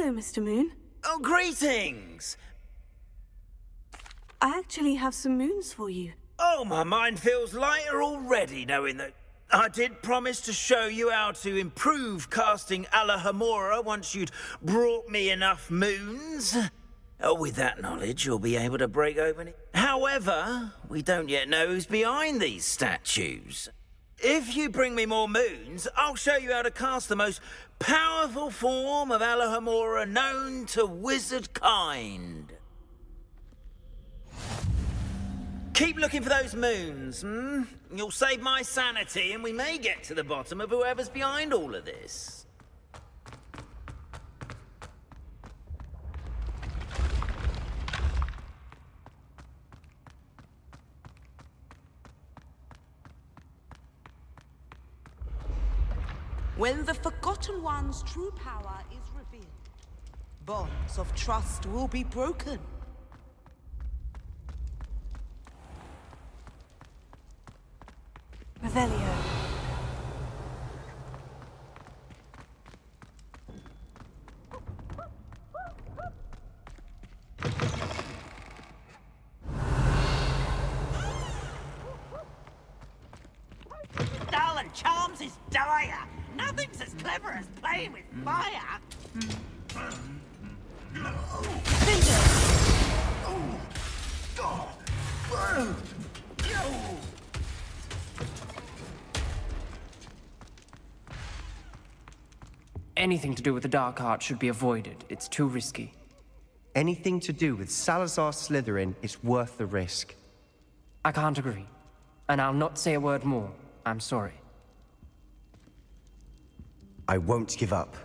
Hello, Mr. Moon. Oh, greetings! I actually have some moons for you. Oh, my mind feels lighter already knowing that I did promise to show you how to improve casting Alohomora once you'd brought me enough moons. Oh, with that knowledge, you'll be able to break open it. However, we don't yet know who's behind these statues. If you bring me more moons, I'll show you how to cast the most powerful form of Alohomora known to wizard kind. Keep looking for those moons, You'll save my sanity, and we may get to the bottom of whoever's behind all of this. When the Forgotten One's true power is revealed, bonds of trust will be broken. Revelio. Dull and charms is dire. Nothing's as clever as playing with fire. Anything to do with the dark art should be avoided. It's too risky. Anything to do with Salazar Slytherin is worth the risk. I can't agree. And I'll not say a word more. I'm sorry. I won't give up.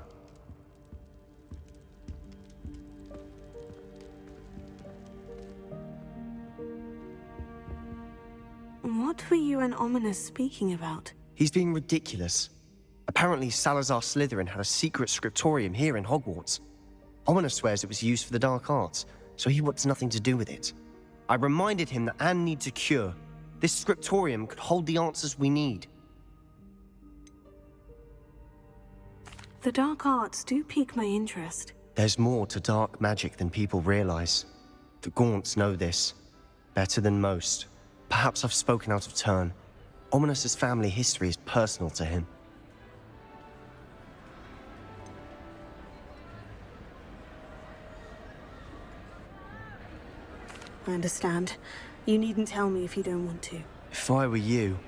What were you and Ominous speaking about? He's being ridiculous. Apparently Salazar Slytherin had a secret scriptorium here in Hogwarts. Ominous swears it was used for the dark arts, so he wants nothing to do with it. I reminded him that Anne needs a cure. This scriptorium could hold the answers we need. The dark arts do pique my interest. There's more to dark magic than people realize. The Gaunts know this. Better than most. Perhaps I've spoken out of turn. Ominous's family history is personal to him. I understand. You needn't tell me if you don't want to. If I were you,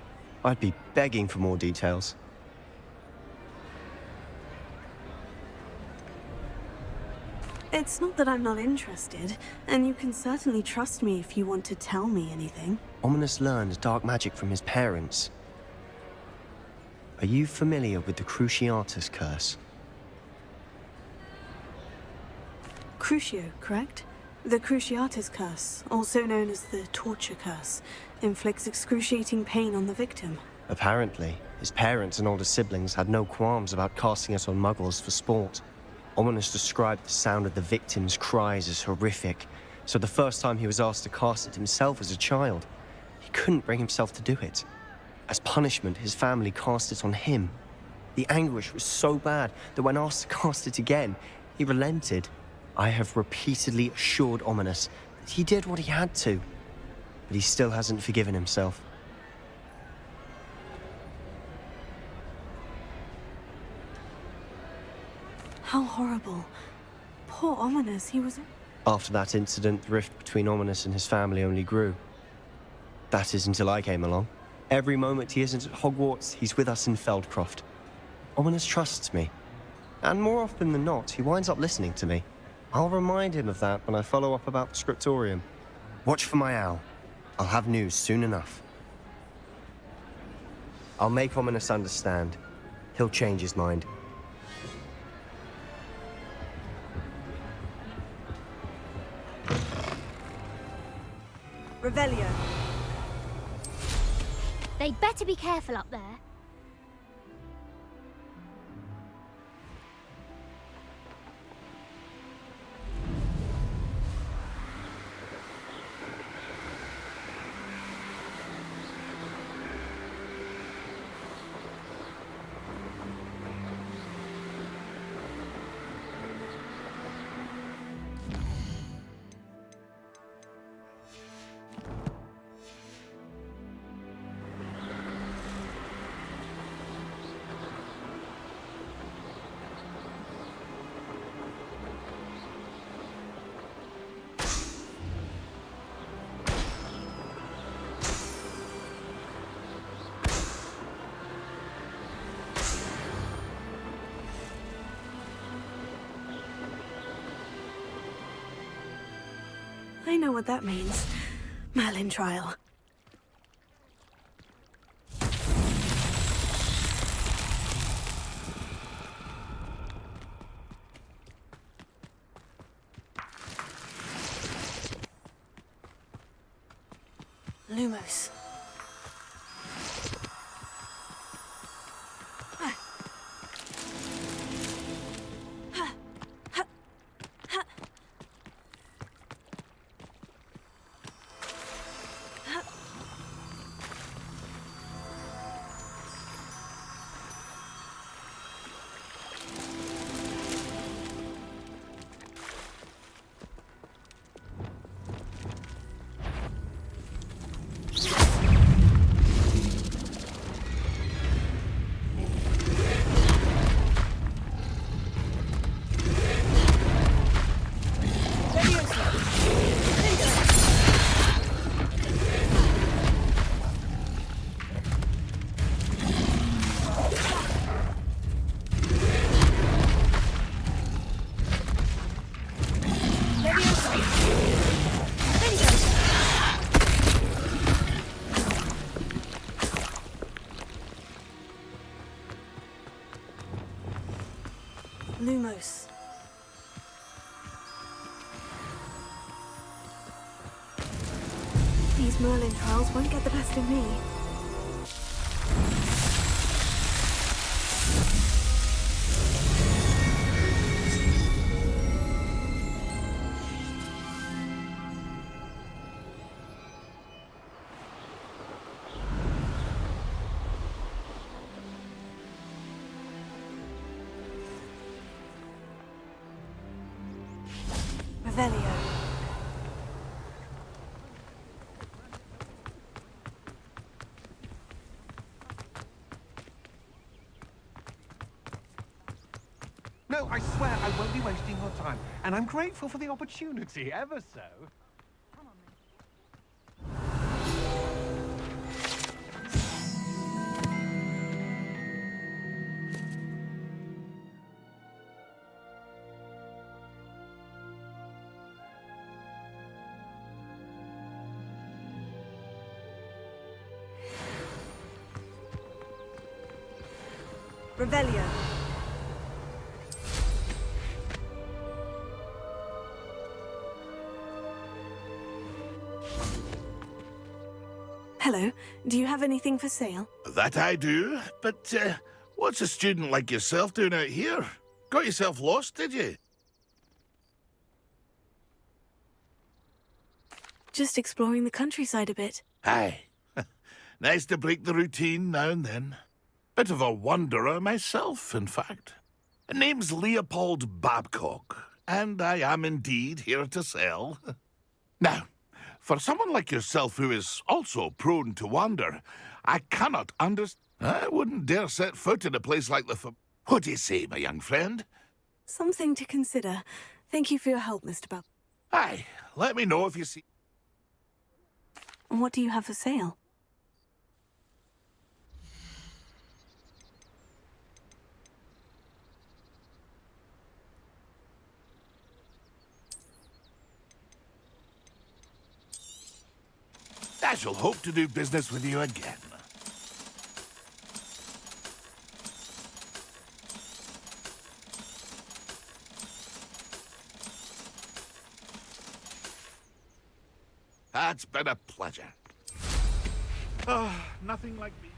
I'd be begging for more details. It's not that I'm not interested, and you can certainly trust me if you want to tell me anything. Ominous learned dark magic from his parents. Are you familiar with the Cruciatus curse? Crucio, correct? The Cruciatus curse, also known as the torture curse, inflicts excruciating pain on the victim. Apparently, his parents and older siblings had no qualms about casting it on muggles for sport. Ominous described the sound of the victim's cries as horrific, so the first time he was asked to cast it himself as a child, he couldn't bring himself to do it. As punishment, his family cast it on him. The anguish was so bad that when asked to cast it again, he relented. I have repeatedly assured Ominous that he did what he had to, but he still hasn't forgiven himself. How horrible. Poor Ominous, he was... After that incident, the rift between Ominous and his family only grew. That is until I came along. Every moment he isn't at Hogwarts, he's with us in Feldcroft. Ominous trusts me. And more often than not, he winds up listening to me. I'll remind him of that when I follow up about the scriptorium. Watch for my owl. I'll have news soon enough. I'll make Ominous understand. He'll change his mind. Revelio. They'd better be careful up there. know what that means. Merlin trial. Lumos. Lumos. These Merlin trials won't get the best of me. Revelio. No, I swear I won't be wasting your time. And I'm grateful for the opportunity, ever so. Revelio. Hello. Do you have anything for sale? That I do, but what's a student like yourself doing out here? Got yourself lost, did you? Just exploring the countryside a bit. Aye. Nice to break the routine now and then. Bit of a wanderer myself, in fact. Name's Leopold Babcock, and I am indeed here to sell. Now, for someone like yourself who is also prone to wander, I cannot understand. I wouldn't dare set foot in a place like the What do you say, my young friend? Something to consider. Thank you for your help, Mr. Bell. Aye, let me know if you see... What do you have for sale? I shall hope to do business with you again. That's been a pleasure. Oh, nothing like me.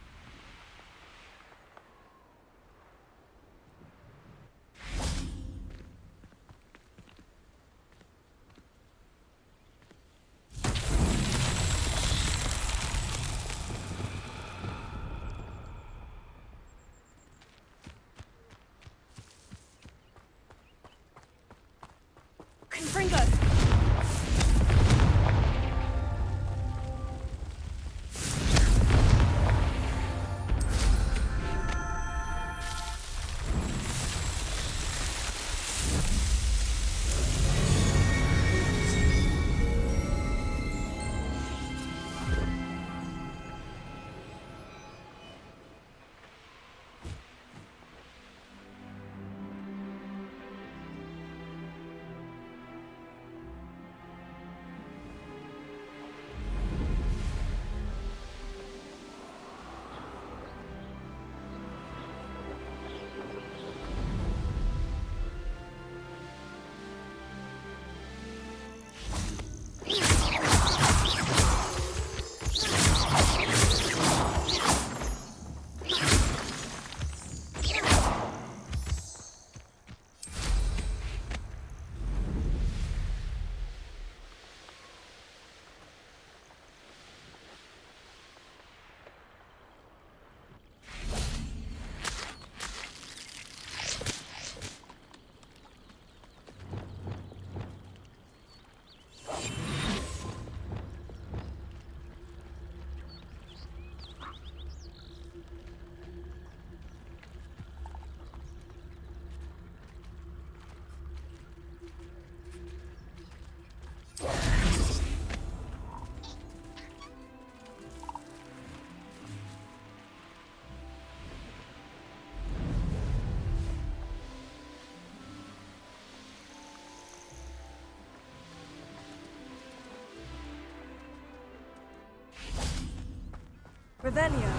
Revelio.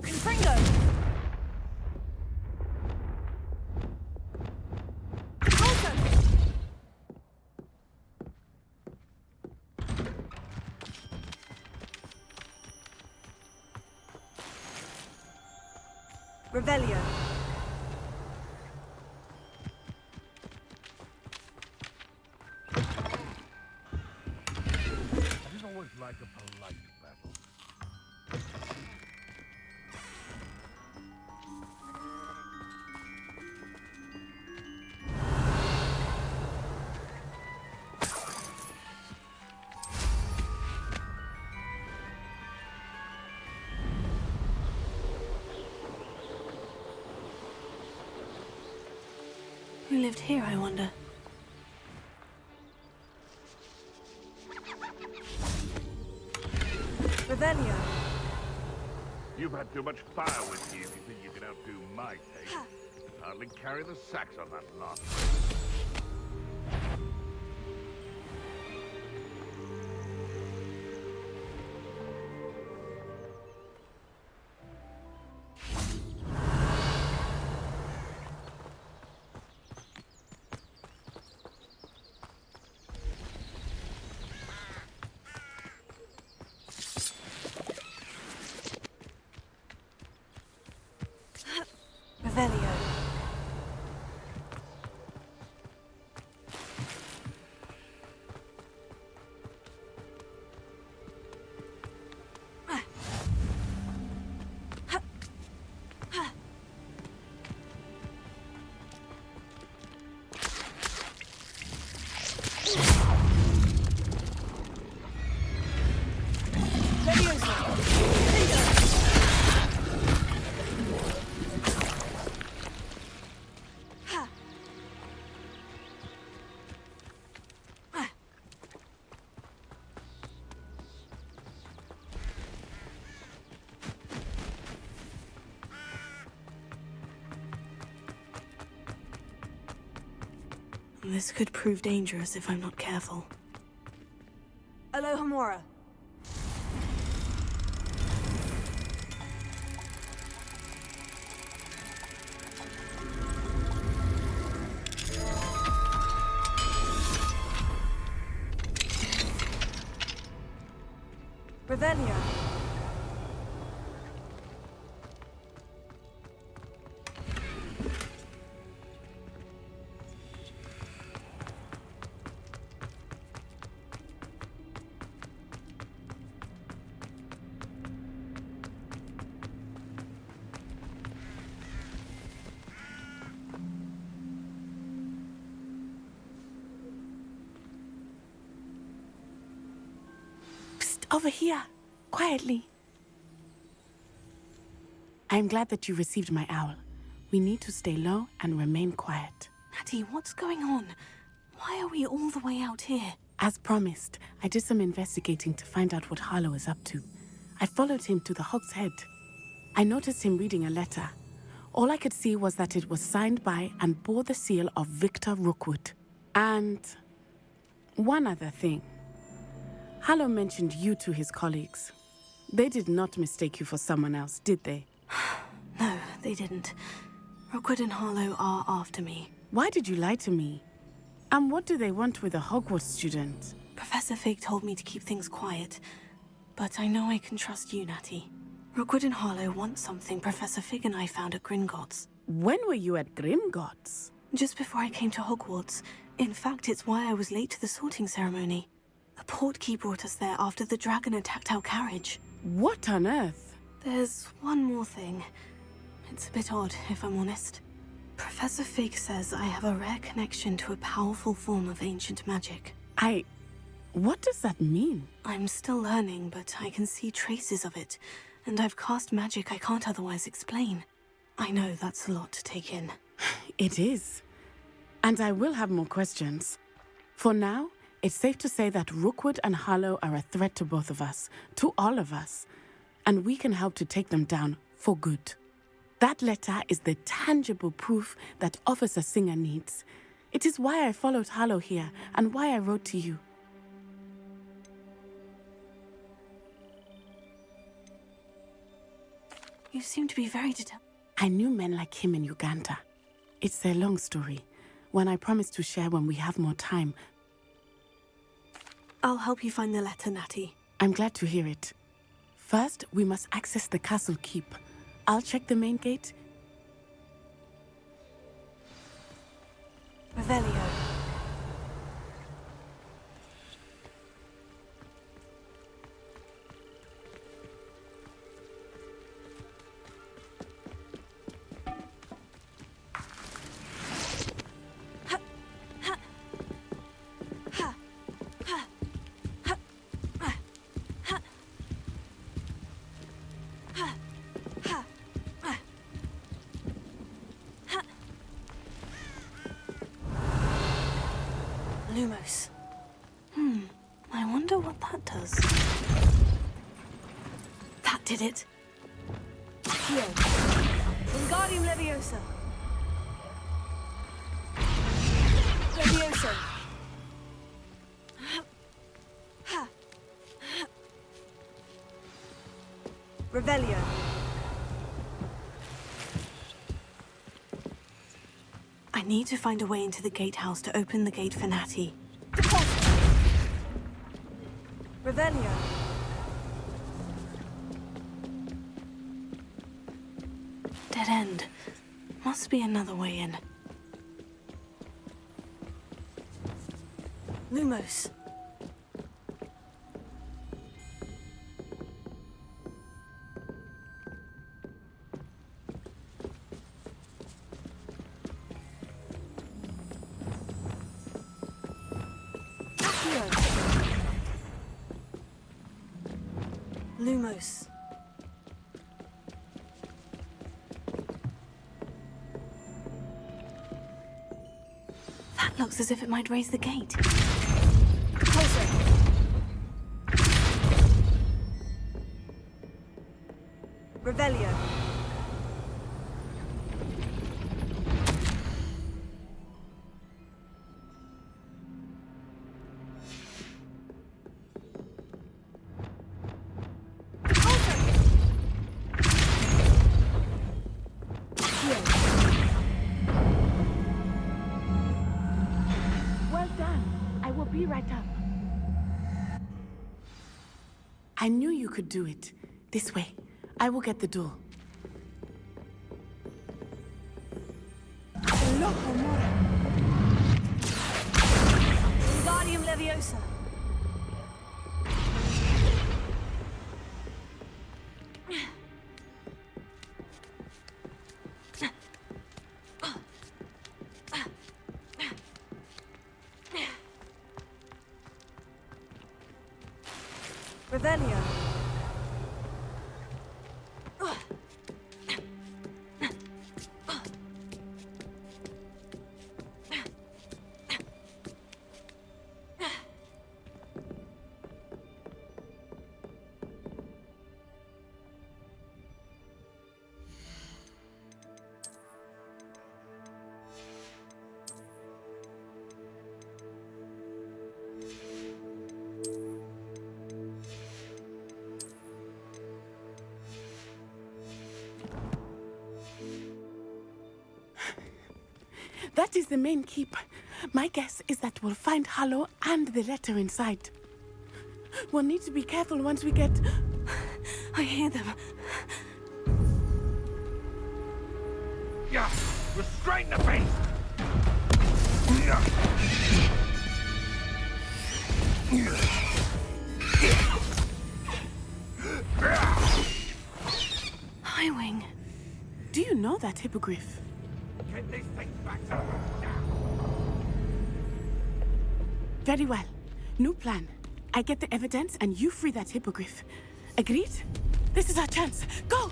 Confringo. Revelio. I didn't always like a polite battle. Who lived here, I wonder? Revelio. You've had too much fire with you if you think you can outdo my taste. Hardly carry the sacks on that lot. Revelio. This could prove dangerous if I'm not careful. Alohomora. Revelio. Over here, quietly. I'm glad that you received my owl. We need to stay low and remain quiet. Natty, what's going on? Why are we all the way out here? As promised, I did some investigating to find out what Harlow is up to. I followed him to the Hog's Head. I noticed him reading a letter. All I could see was that it was signed by and bore the seal of Victor Rookwood. And one other thing. Harlow mentioned you to his colleagues. They did not mistake you for someone else, did they? No, they didn't. Rookwood and Harlow are after me. Why did you lie to me? And what do they want with a Hogwarts student? Professor Fig told me to keep things quiet, but I know I can trust you, Natty. Rookwood and Harlow want something Professor Fig and I found at Gringotts. When were you at Gringotts? Just before I came to Hogwarts. In fact, it's why I was late to the sorting ceremony. A portkey brought us there after the dragon attacked our carriage. What on earth? There's one more thing. It's a bit odd, if I'm honest. Professor Fig says I have a rare connection to a powerful form of ancient magic. What does that mean? I'm still learning, but I can see traces of it, and I've cast magic I can't otherwise explain. I know that's a lot to take in. It is. And I will have more questions. For now, it's safe to say that Rookwood and Harlow are a threat to both of us, to all of us. and we can help to take them down for good. That letter is the tangible proof that Officer Singer needs. It is why I followed Harlow here and why I wrote to you. You seem to be very determined. I knew men like him in Uganda. It's a long story, one I promise to share when we have more time. I'll help you find the letter, Natty. I'm glad to hear it. First, we must access the castle keep. I'll check the main gate. Revelio. Lumos. I wonder what that does. That did it. Here. Wingardium Leviosa. Leviosa. Revelio. I need to find a way into the gatehouse to open the gate for Natty. Revelio. Dead end. Must be another way in. Lumos. Lumos. That looks as if it might raise the gate. Closer. Revelio. Be right up. I knew you could do it. This way. I will get the door. Wingardium Leviosa. Revelio. That is the main keep. My guess is that we'll find Harlow and the letter inside. We'll need to be careful once we get... I hear them. Yeah, restrain the beast! Highwing. Do you know that hippogriff? Get these things back to her now! Very well. New plan. I get the evidence and you free that hippogriff. Agreed? This is our chance. Go!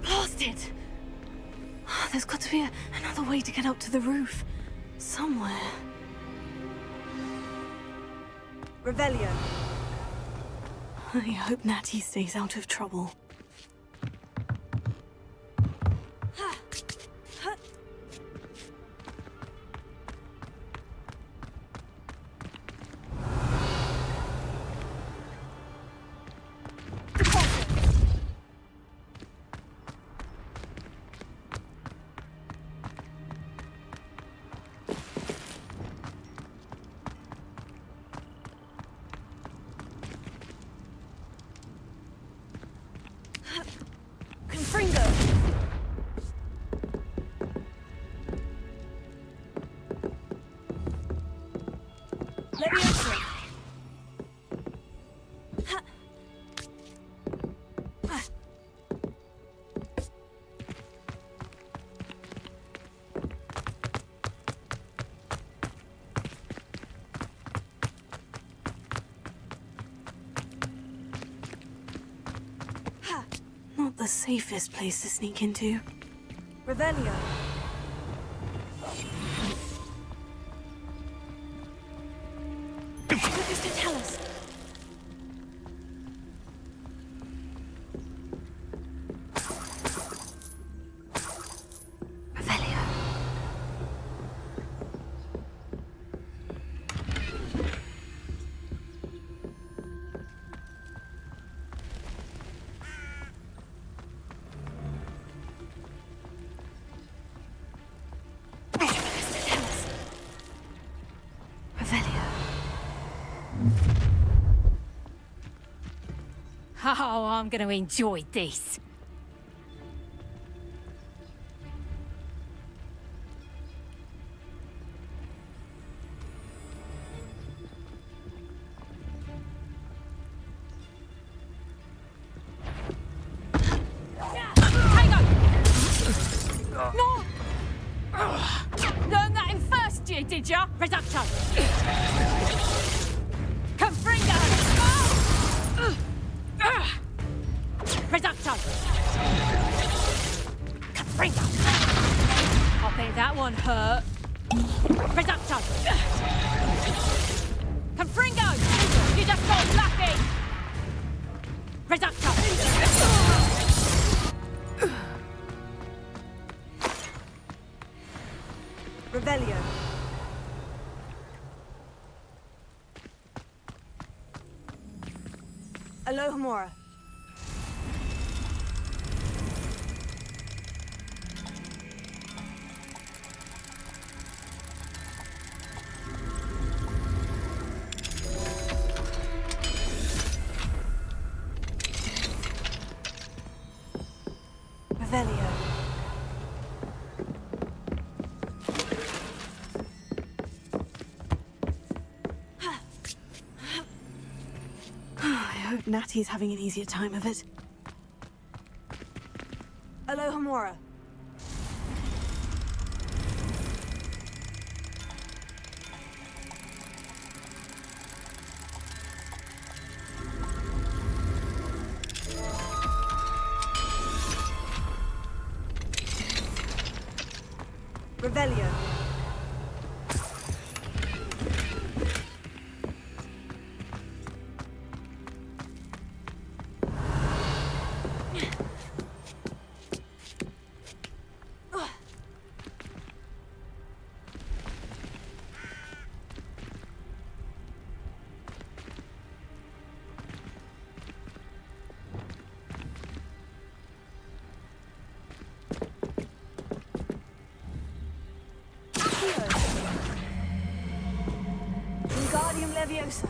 Blast it! There's got to be another way to get up to the roof. Somewhere. Revelio. I hope Natty stays out of trouble. Not the safest place to sneak into. Revelio. What does it tell us? Revelio. Oh, I'm going to enjoy this. No! Learned that in first year, did ya? Reducto! Confringo! Reducto! Confringo! I bet that one hurt. Reducto! Confringo! You just got lucky! Reducto! Revelio. Alohomora. Revelio. I hope Natty's having an easier time of it. Alohomora. Revelio. Wingardium Leviosa.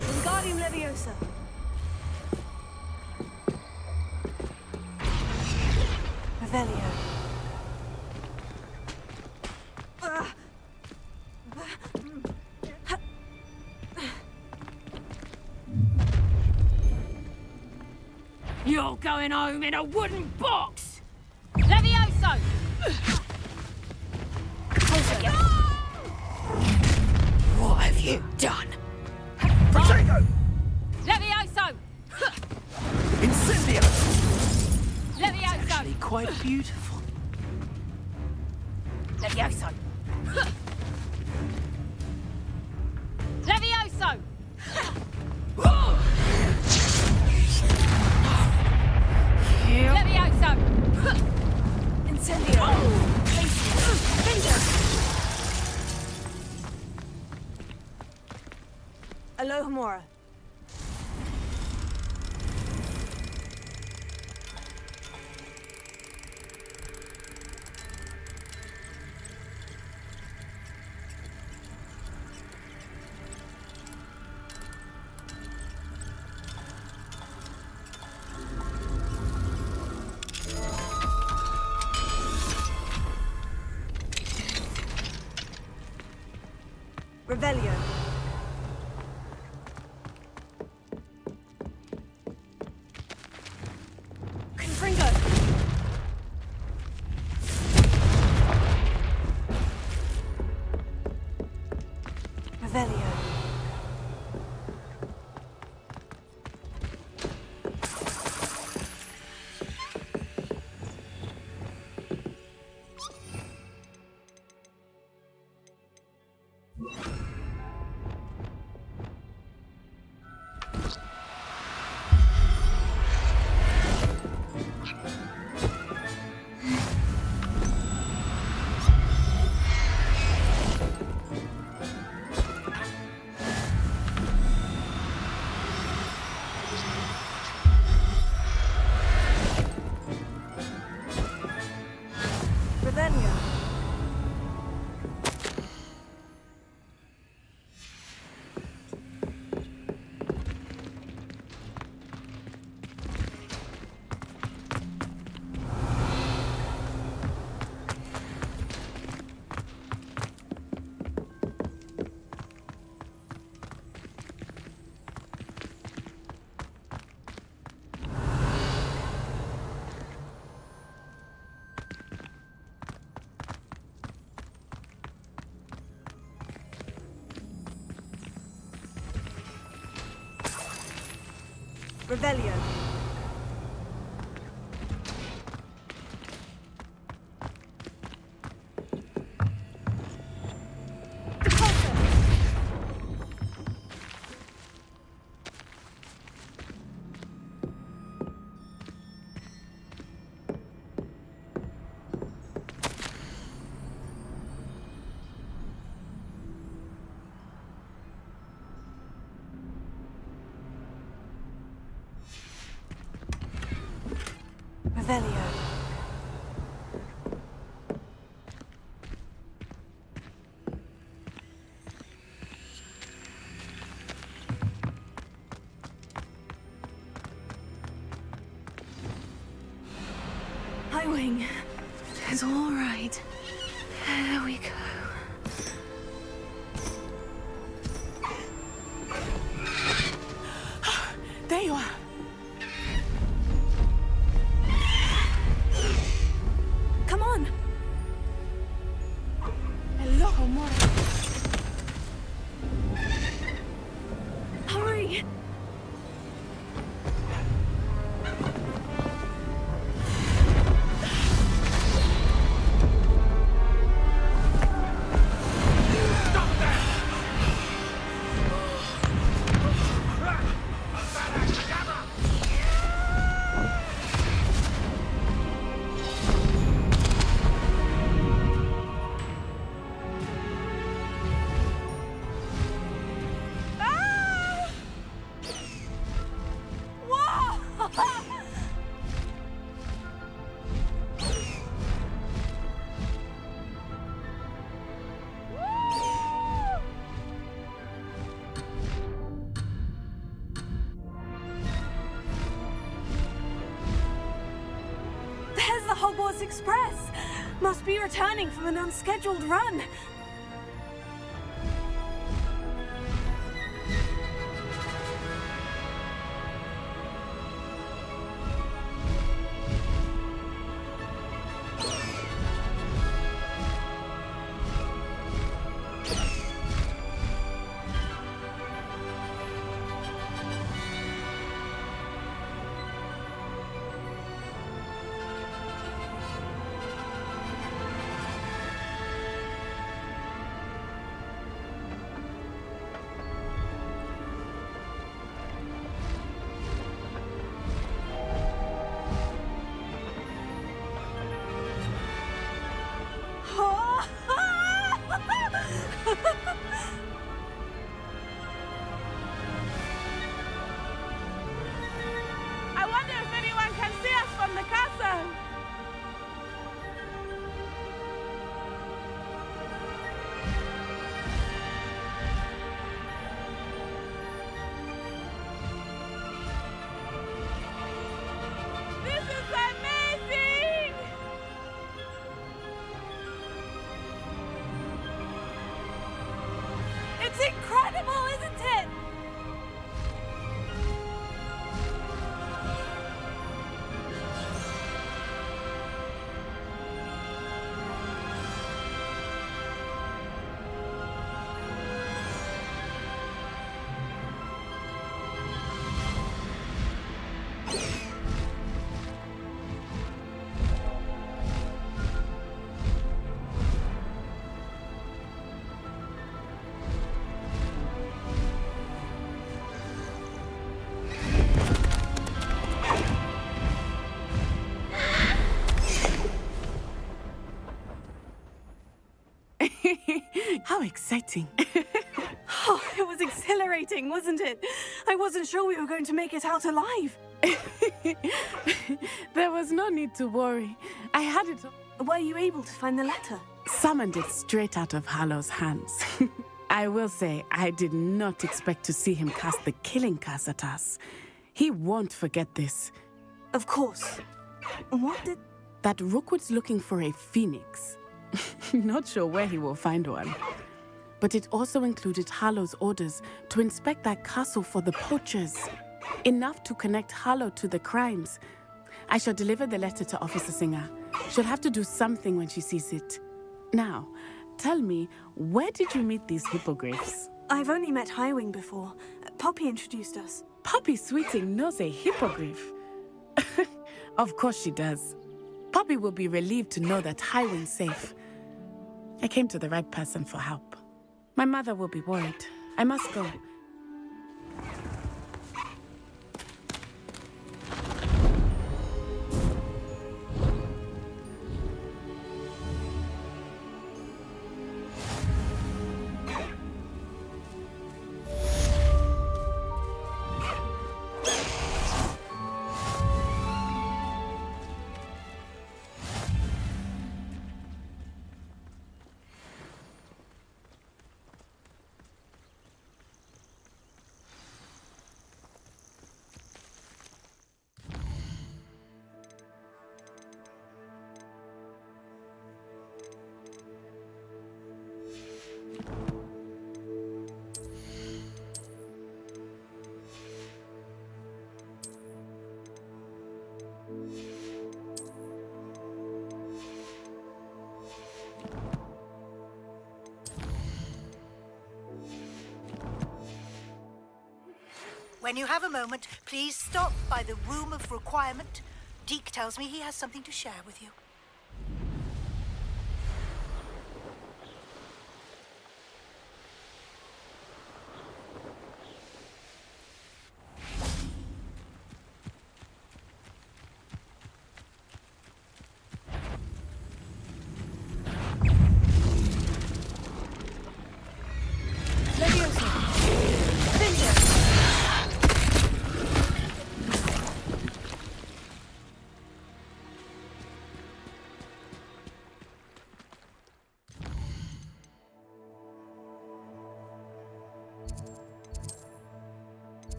Wingardium Leviosa. Revelio. You're going home in a wooden box! Levioso! What have you done? Potato! Levioso! quite beautiful. Levioso! Levioso! Levioso! Incendio! Alohomora. Revelio. Confringo. Revelio. Revelio. Revelio. Revelio. Highwing. It's all right. There we go. There you are. Come on. Alohomora. Hurry. There's the Hogwarts Express! Must be returning from an unscheduled run. How exciting. Oh, it was exhilarating, wasn't it? I wasn't sure we were going to make it out alive. There was no need to worry. I had it. Were you able to find the letter? Summoned it straight out of Harlow's hands. I will say, I did not expect to see him cast the killing curse at us. He won't forget this. Of course. What did... That Rookwood's looking for a phoenix. Not sure where he will find one. But it also included Harlow's orders to inspect that castle for the poachers. Enough to connect Harlow to the crimes. I shall deliver the letter to Officer Singer. She'll have to do something when she sees it. Now, tell me, where did you meet these hippogriffs? I've only met Highwing before. Poppy introduced us. Poppy Sweeting knows a hippogriff. Of course she does. Poppy will be relieved to know that Highwing's safe. I came to the right person for help. My mother will be worried. I must go. When you have a moment, please stop by the Room of Requirement. Deke tells me he has something to share with you.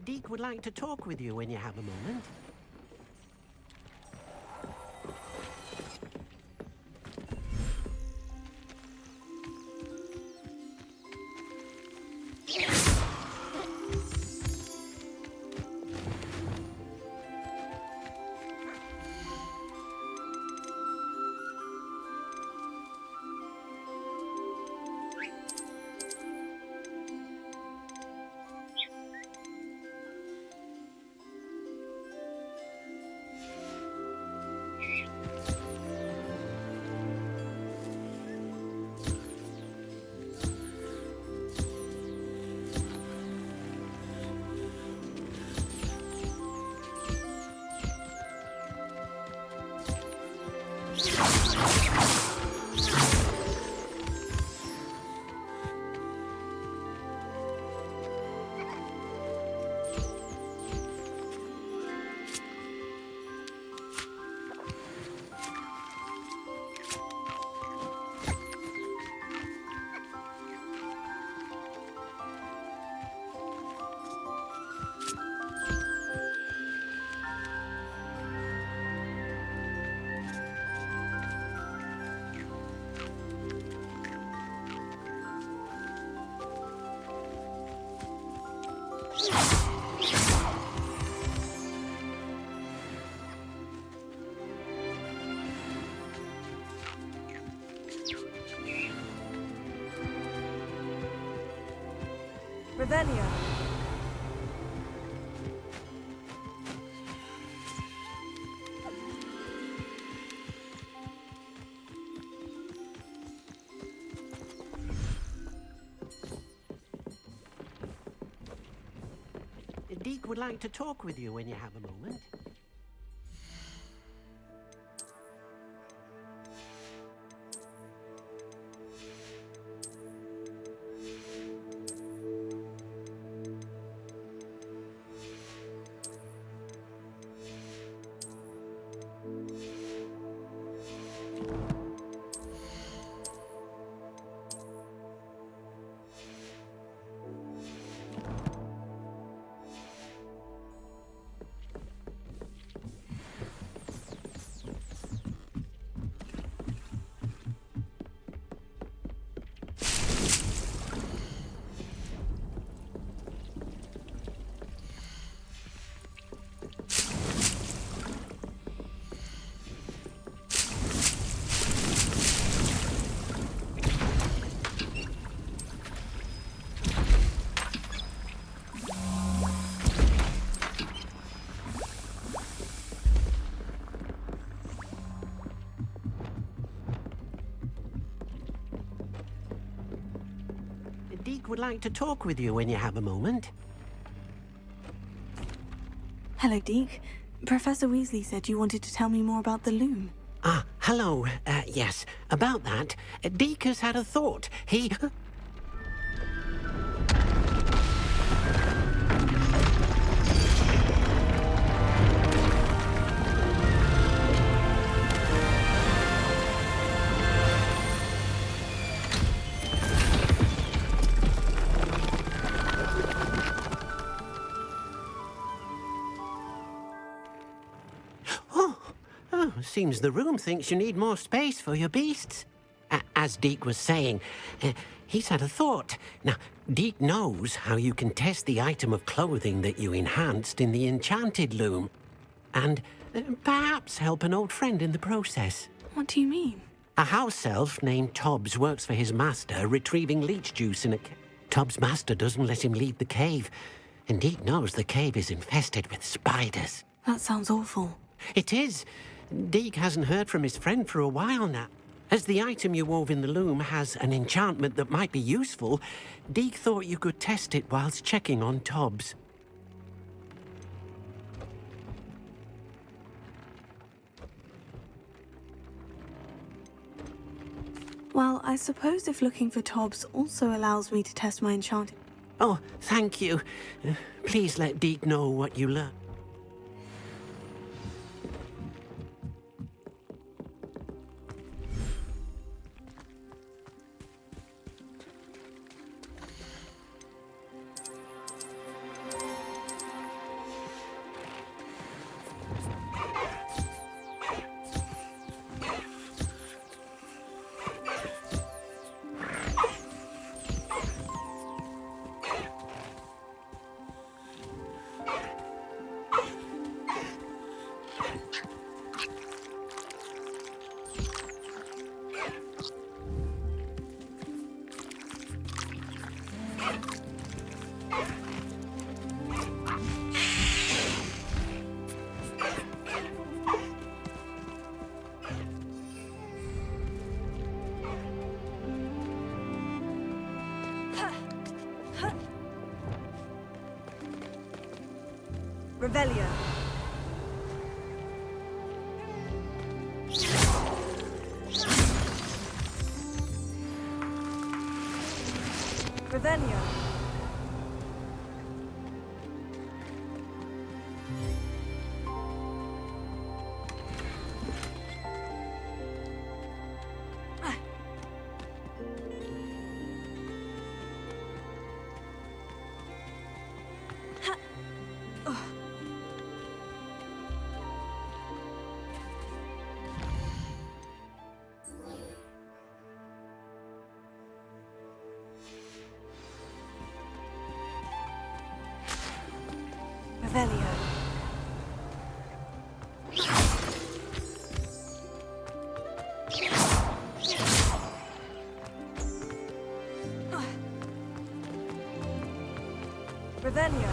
Deke would like to talk with you when you have a moment. Revelio. Deke would like to talk with you when you have a moment. Deke would like to talk with you when you have a moment. Hello, Deke. Professor Weasley said you wanted to tell me more about the loom. Ah, hello. Yes, about that. Deke has had a thought. He... Seems the room thinks you need more space for your beasts. As Deke was saying, he's had a thought. Now, Deke knows how you can test the item of clothing that you enhanced in the enchanted loom. And perhaps help an old friend in the process. What do you mean? A house elf named Tobbs works for his master, retrieving leech juice in a... Tobbs' master doesn't let him leave the cave. And Deke knows the cave is infested with spiders. That sounds awful. It is. Deke hasn't heard from his friend for a while now. As the item you wove in the loom has an enchantment that might be useful, Deke thought you could test it whilst checking on Tobbs. Well, I suppose if looking for Tobbs also allows me to test my enchanted... Oh, thank you. Please let Deke know what you learned. Revelio. Revelio. Revelio. Revelio.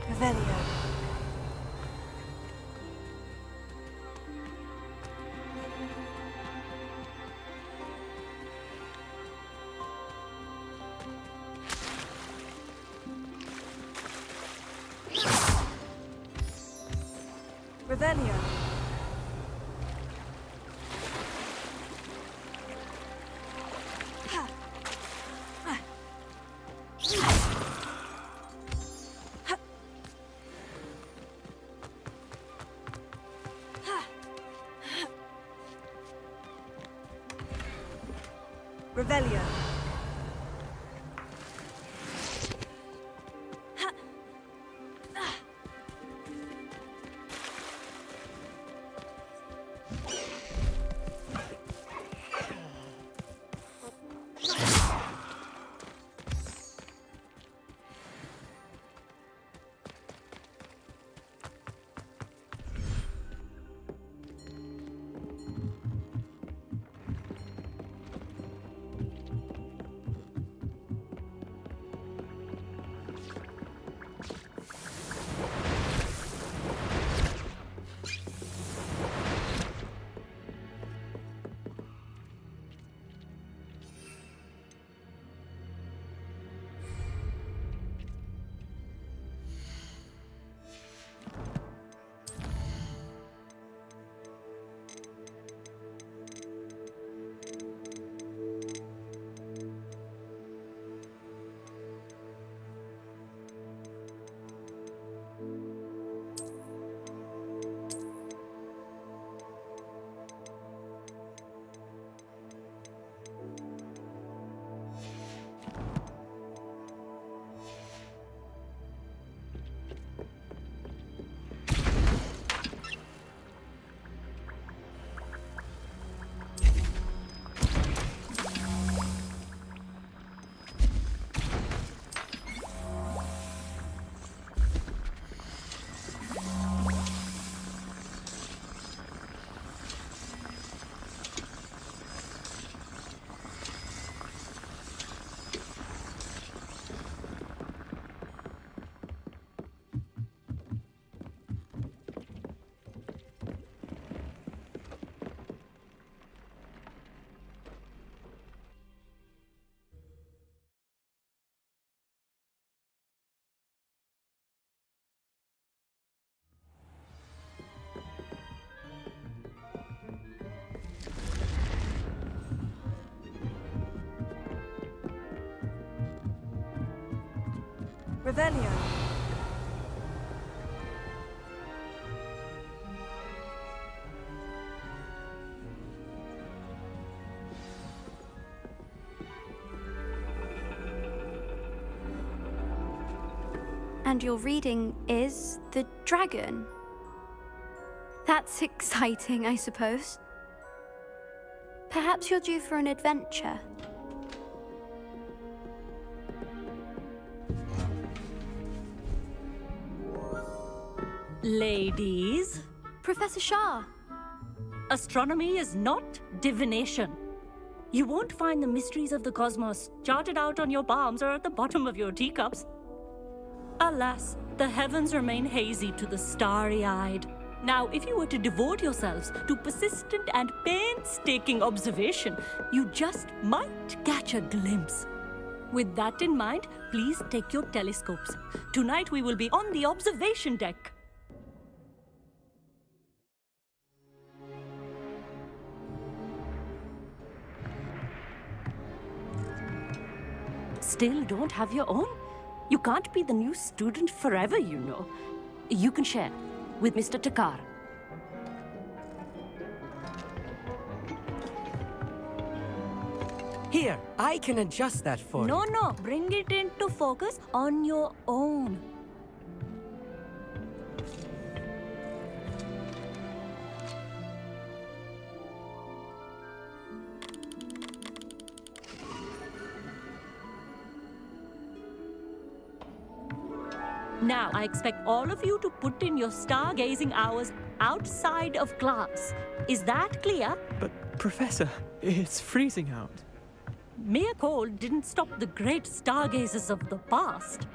Revelio. Revelio. Revelio. Revelio. And your reading is the dragon. That's exciting, I suppose. Perhaps you're due for an adventure. Ladies, Professor Shah. astronomy is not divination. You won't find the mysteries of the cosmos charted out on your palms or at the bottom of your teacups. Alas, the heavens remain hazy to the starry-eyed. Now, if you were to devote yourselves to persistent and painstaking observation, you just might catch a glimpse. With that in mind, please take your telescopes. Tonight we will be on the observation deck. Still don't have your own? You can't be the new student forever, you know. You can share with Mr. Takar. Here, I can adjust that for you. No, bring it into focus on your own. Now, I expect all of you to put in your stargazing hours outside of class. Is that clear? But, Professor, it's freezing out. Mere cold didn't stop the great stargazers of the past.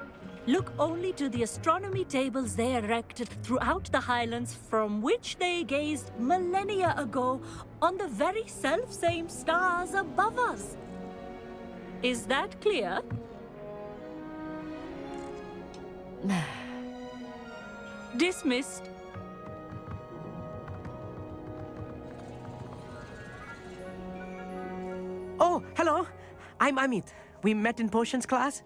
Look only to the astronomy tables they erected throughout the Highlands, from which they gazed millennia ago on the very self-same stars above us. Is that clear? Dismissed. Oh, hello. I'm Amit. We met in potions class.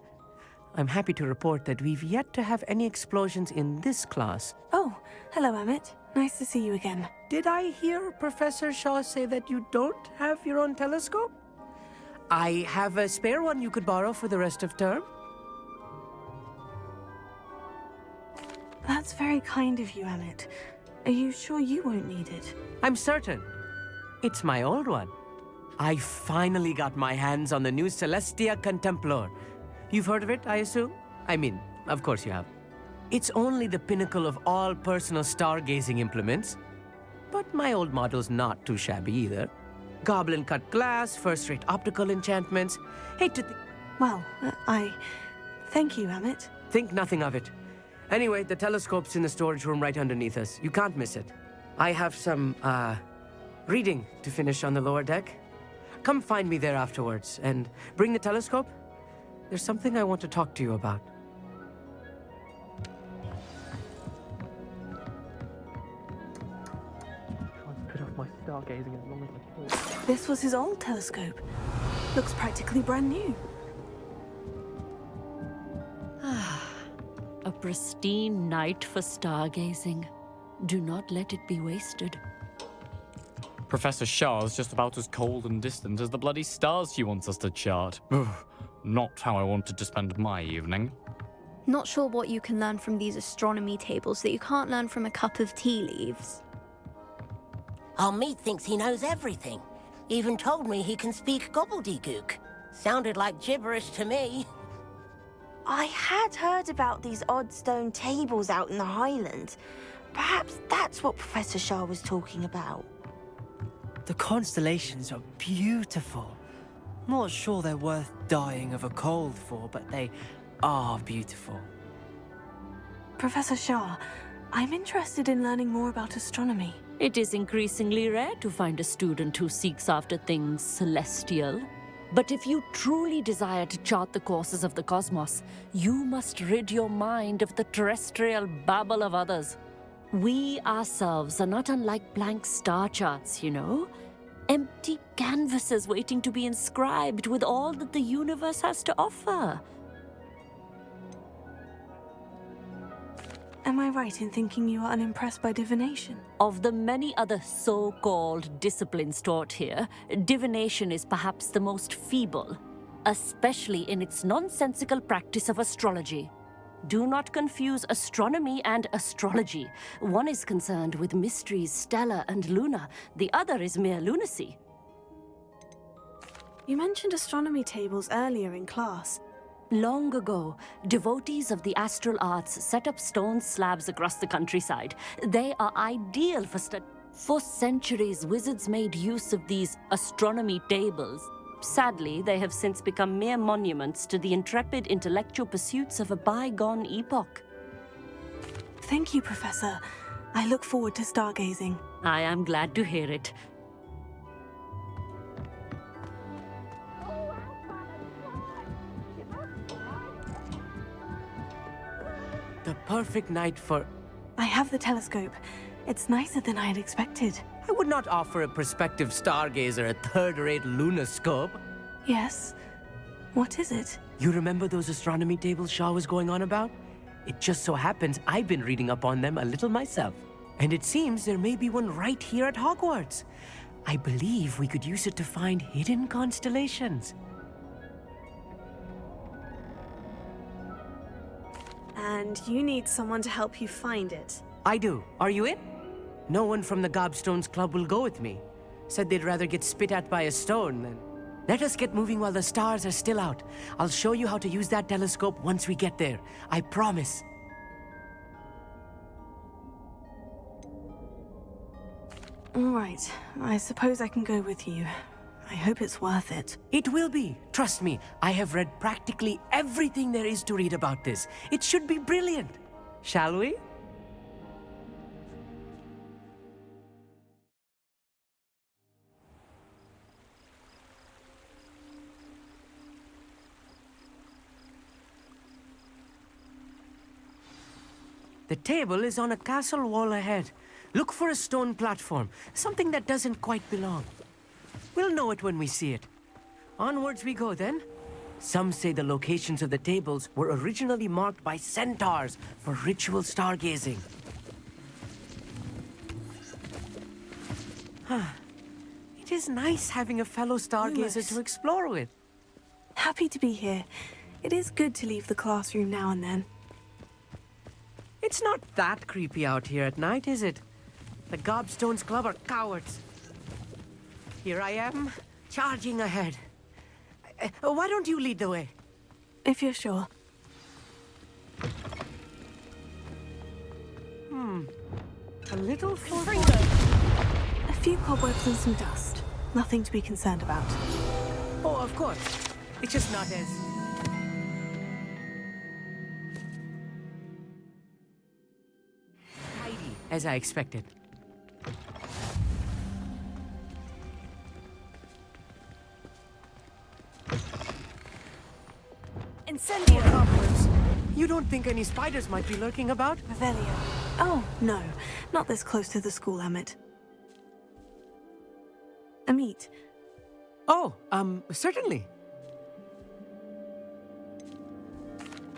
I'm happy to report that we've yet to have any explosions in this class. Oh, hello, Amit. Nice to see you again. Did I hear Professor Shaw say that you don't have your own telescope? I have a spare one you could borrow for the rest of term. That's very kind of you, Amit. Are you sure you won't need it? I'm certain. It's my old one. I finally got my hands on the new Celestia Contemplar. You've heard of it, I assume? I mean, of course you have. It's only the pinnacle of all personal stargazing implements. But my old model's not too shabby either. Goblin-cut glass, first-rate optical enchantments. Hate to Well, I... Thank you, Amit. Think nothing of it. Anyway, the telescope's in the storage room right underneath us. You can't miss it. I have some, reading to finish on the lower deck. Come find me there afterwards, and bring the telescope. There's something I want to talk to you about. Can't put off my stargazing as long as I can. This was his old telescope. Looks practically brand new. A pristine night for stargazing. Do not let it be wasted. Professor Shah's just about as cold and distant as the bloody stars she wants us to chart. Ugh, not how I wanted to spend my evening. Not sure what you can learn from these astronomy tables that you can't learn from a cup of tea leaves. Our meat thinks he knows everything. Even told me he can speak gobbledygook. Sounded like gibberish to me. I had heard about these odd stone tables out in the Highlands. Perhaps that's what Professor Shah was talking about. The constellations are beautiful. Not sure they're worth dying of a cold for, but they are beautiful. Professor Shah, I'm interested in learning more about astronomy. It is increasingly rare to find a student who seeks after things celestial. But if you truly desire to chart the courses of the cosmos, you must rid your mind of the terrestrial babble of others. We ourselves are not unlike blank star charts, you know? Empty canvases waiting to be inscribed with all that the universe has to offer. Am I right in thinking you are unimpressed by divination? Of the many other so-called disciplines taught here, divination is perhaps the most feeble, especially in its nonsensical practice of astrology. Do not confuse astronomy and astrology. One is concerned with mysteries stellar and lunar. The other is mere lunacy. You mentioned astronomy tables earlier in class. Long ago, devotees of the astral arts set up stone slabs across the countryside. They are ideal for study. For centuries, wizards made use of these astronomy tables. Sadly, they have since become mere monuments to the intrepid intellectual pursuits of a bygone epoch. Thank you, Professor. I look forward to stargazing. I am glad to hear it. The perfect night for... I have the telescope. It's nicer than I had expected. I would not offer a prospective stargazer a third-rate lunoscope. Yes? What is it? You remember those astronomy tables Shaw was going on about? It just so happens I've been reading up on them a little myself. And it seems there may be one right here at Hogwarts. I believe we could use it to find hidden constellations. And you need someone to help you find it. I do. Are you in? No one from the Gobstones Club will go with me. Said they'd rather get spit at by a stone than... Let us get moving while the stars are still out. I'll show you how to use that telescope once we get there. I promise. All right. I suppose I can go with you. I hope it's worth it. It will be. Trust me, I have read practically everything there is to read about this. It should be brilliant. Shall we? The table is on a castle wall ahead. Look for a stone platform, something that doesn't quite belong. We'll know it when we see it. Onwards we go then. Some say the locations of the tables were originally marked by centaurs for ritual stargazing. It is nice having a fellow stargazer Lewis. to explore with. Happy to be here. It is good to leave the classroom now and then. It's not that creepy out here at night, is it? The Gobstones Club are cowards. Here I am, charging ahead. Why don't you lead the way? If you're sure. A little for... A few cobwebs and some dust. Nothing to be concerned about. Oh, of course. It's just not as... tidy as I expected. Incendio! Cobwebs. You don't think any spiders might be lurking about? Revelio. Oh, no. Not this close to the school, Amit. Amit. Oh, certainly.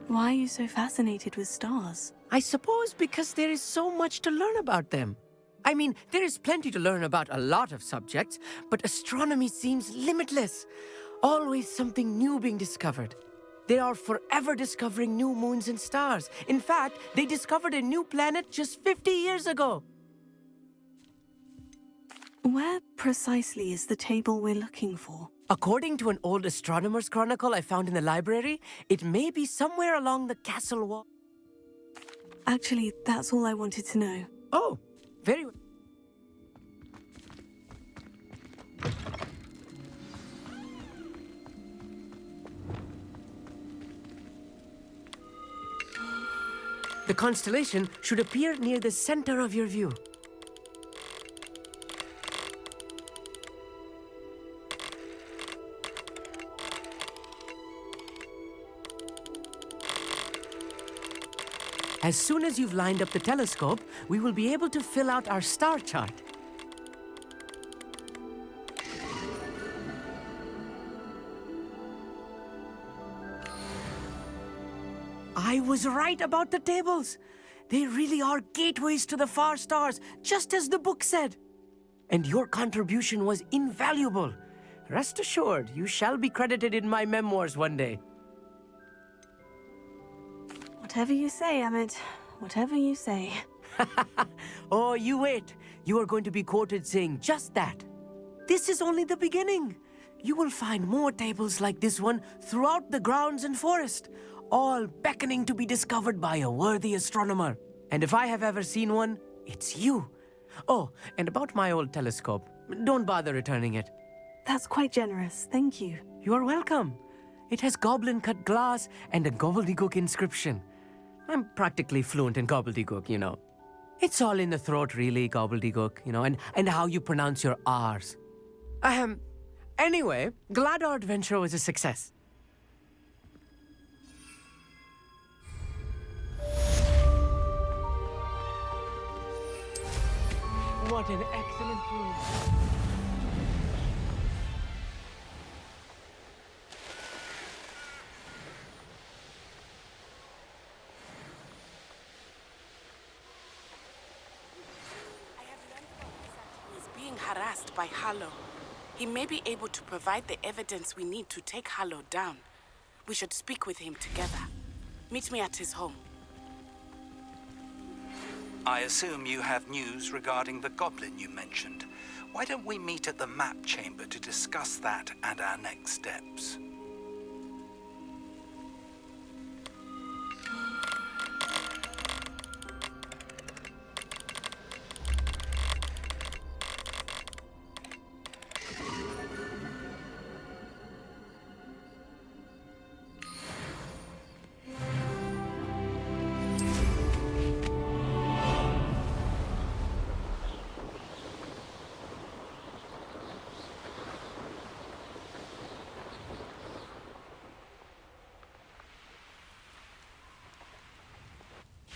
Why are you so fascinated with stars? I suppose because there is so much to learn about them. I mean, there is plenty to learn about a lot of subjects, but astronomy seems limitless. Always something new being discovered. They are forever discovering new moons and stars. In fact, they discovered a new planet just 50 years ago. Where precisely is the table we're looking for? According to an old astronomer's chronicle I found in the library, it may be somewhere along the castle wall. Actually, that's all I wanted to know. Oh, very well. The constellation should appear near the center of your view. As soon as you've lined up the telescope, we will be able to fill out our star chart. I was right about the tables. They really are gateways to the far stars, just as the book said. And your contribution was invaluable. Rest assured, you shall be credited in my memoirs one day. Whatever you say, Amit. Whatever you say. Oh, you wait. You are going to be quoted saying just that. This is only the beginning. You will find more tables like this one throughout the grounds and forest, all beckoning to be discovered by a worthy astronomer. And if I have ever seen one, it's you. Oh, and about my old telescope, don't bother returning it. That's quite generous, thank you. You're welcome. It has goblin-cut glass and a gobbledygook inscription. I'm practically fluent in gobbledygook, you know. It's all in the throat, really, gobbledygook, you know, and how you pronounce your R's. Anyway, glad our adventure was a success. What an excellent room. Being harassed by Harlow. He may be able to provide the evidence we need to take Harlow down. We should speak with him together. Meet me at his home. I assume you have news regarding the goblin you mentioned. Why don't we meet at the map chamber to discuss that and our next steps?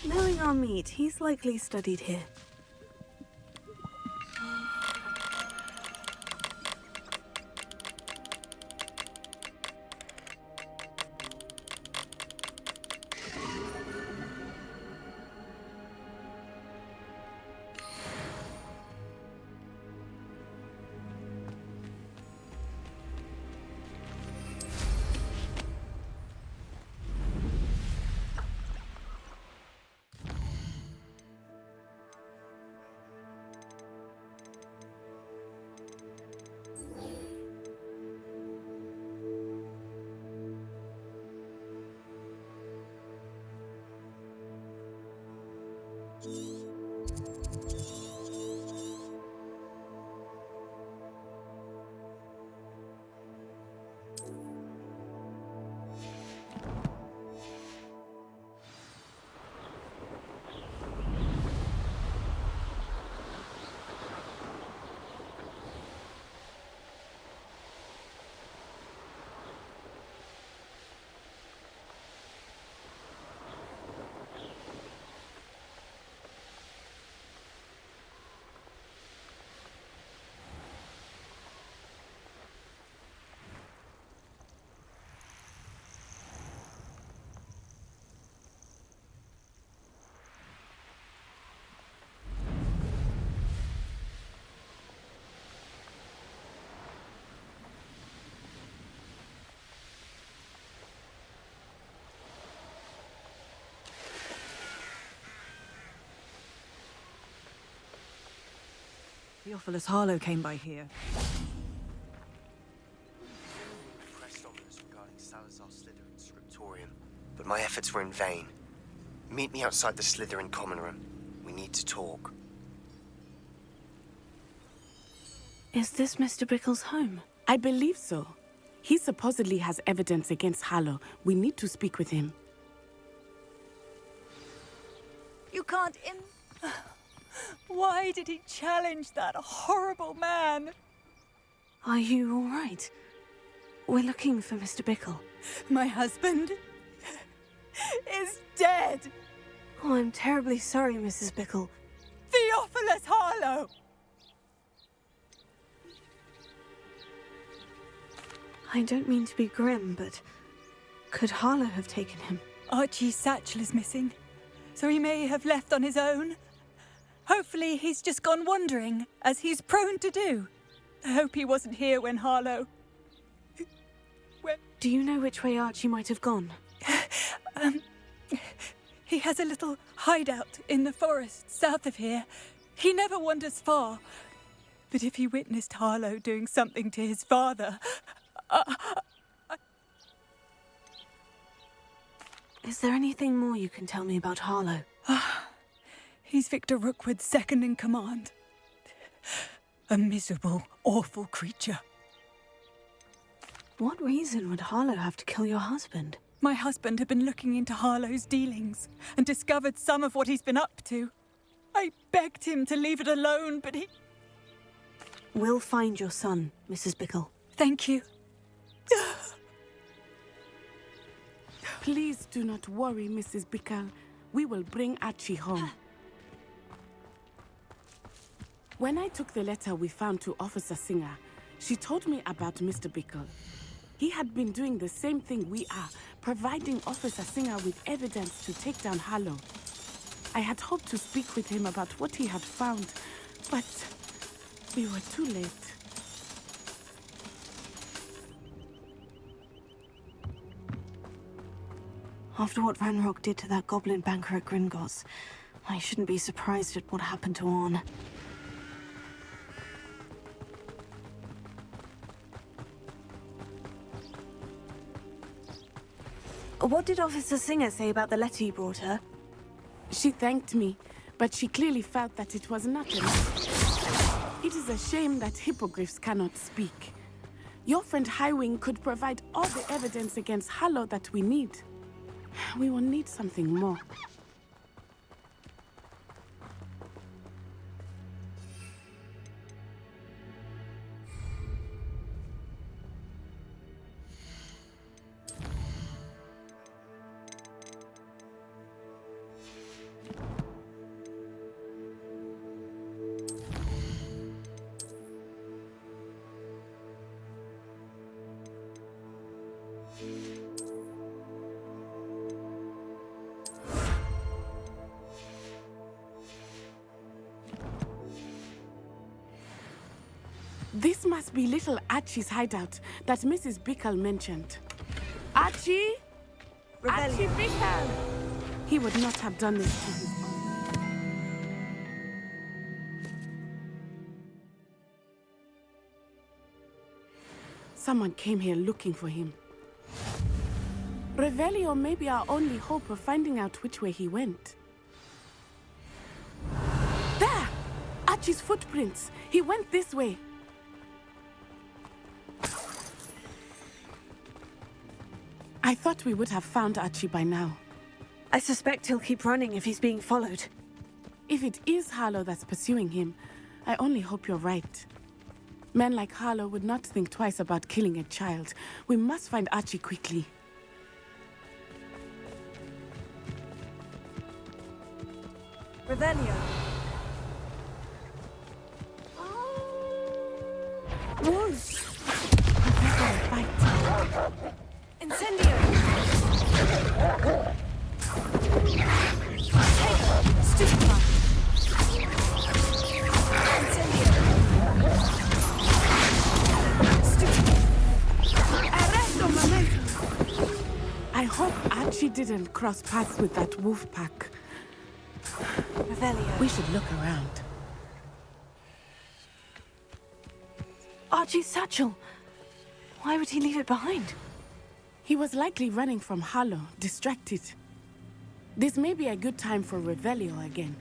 Knowing our meet, he's likely studied here. Theophilus Harlow came by here. Pressed ominous regarding Salazar Slytherin's scriptorium, but my efforts were in vain. Meet me outside the Slytherin common room. We need to talk. Is this Mr. Bickle's home? I believe so. He supposedly has evidence against Harlow. We need to speak with him. You can't Why did he challenge that horrible man? Are you all right? We're looking for Mr. Bickle. My husband is dead. Oh, I'm terribly sorry, Mrs. Bickle. Theophilus Harlow! I don't mean to be grim, but could Harlow have taken him? Archie's satchel is missing, so he may have left on his own. Hopefully he's just gone wandering, as he's prone to do. I hope he wasn't here when Harlow... Do you know which way Archie might have gone? He has a little hideout in the forest south of here. He never wanders far. But if he witnessed Harlow doing something to his father... Is there anything more you can tell me about Harlow? He's Victor Rookwood's second in command. A miserable, awful creature. What reason would Harlow have to kill your husband? My husband had been looking into Harlow's dealings and discovered some of what he's been up to. I begged him to leave it alone, but he... We'll find your son, Mrs. Bickle. Thank you. Please do not worry, Mrs. Bickle. We will bring Archie home. When I took the letter we found to Officer Singer, she told me about Mr. Bickle. He had been doing the same thing we are, providing Officer Singer with evidence to take down Harlow. I had hoped to speak with him about what he had found, but we were too late. After what Ranrock did to that goblin banker at Gringotts, I shouldn't be surprised at what happened to Orn. What did Officer Singer say about the letter you brought her? She thanked me, but she clearly felt that it was not enough. It is a shame that hippogriffs cannot speak. Your friend Highwing could provide all the evidence against Harlow that we need. We will need something more. This must be little Archie's hideout that Mrs. Bickle mentioned. Archie? Archie Bickle! He would not have done this to his own. Someone came here looking for him. Revelio may be our only hope of finding out which way he went. There! Archie's footprints. He went this way. I thought we would have found Archie by now. I suspect he'll keep running if he's being followed. If it is Harlow that's pursuing him, I only hope you're right. Men like Harlow would not think twice about killing a child. We must find Archie quickly. Revelio. Wolves! Fight. Incendio! Stupefy! Incendio! Arresto momento! I hope Archie didn't cross paths with that wolf pack. Revelio. We should look around. Archie's satchel. Why would he leave it behind? He was likely running from Harlow, distracted. This may be a good time for Revelio again.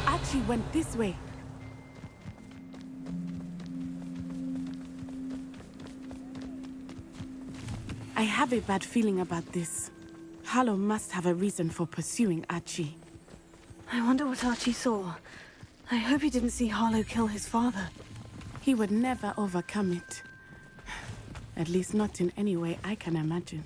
Archie went this way. I have a bad feeling about this. Harlow must have a reason for pursuing Archie. I wonder what Archie saw. I hope he didn't see Harlow kill his father. He would never overcome it. At least not in any way I can imagine.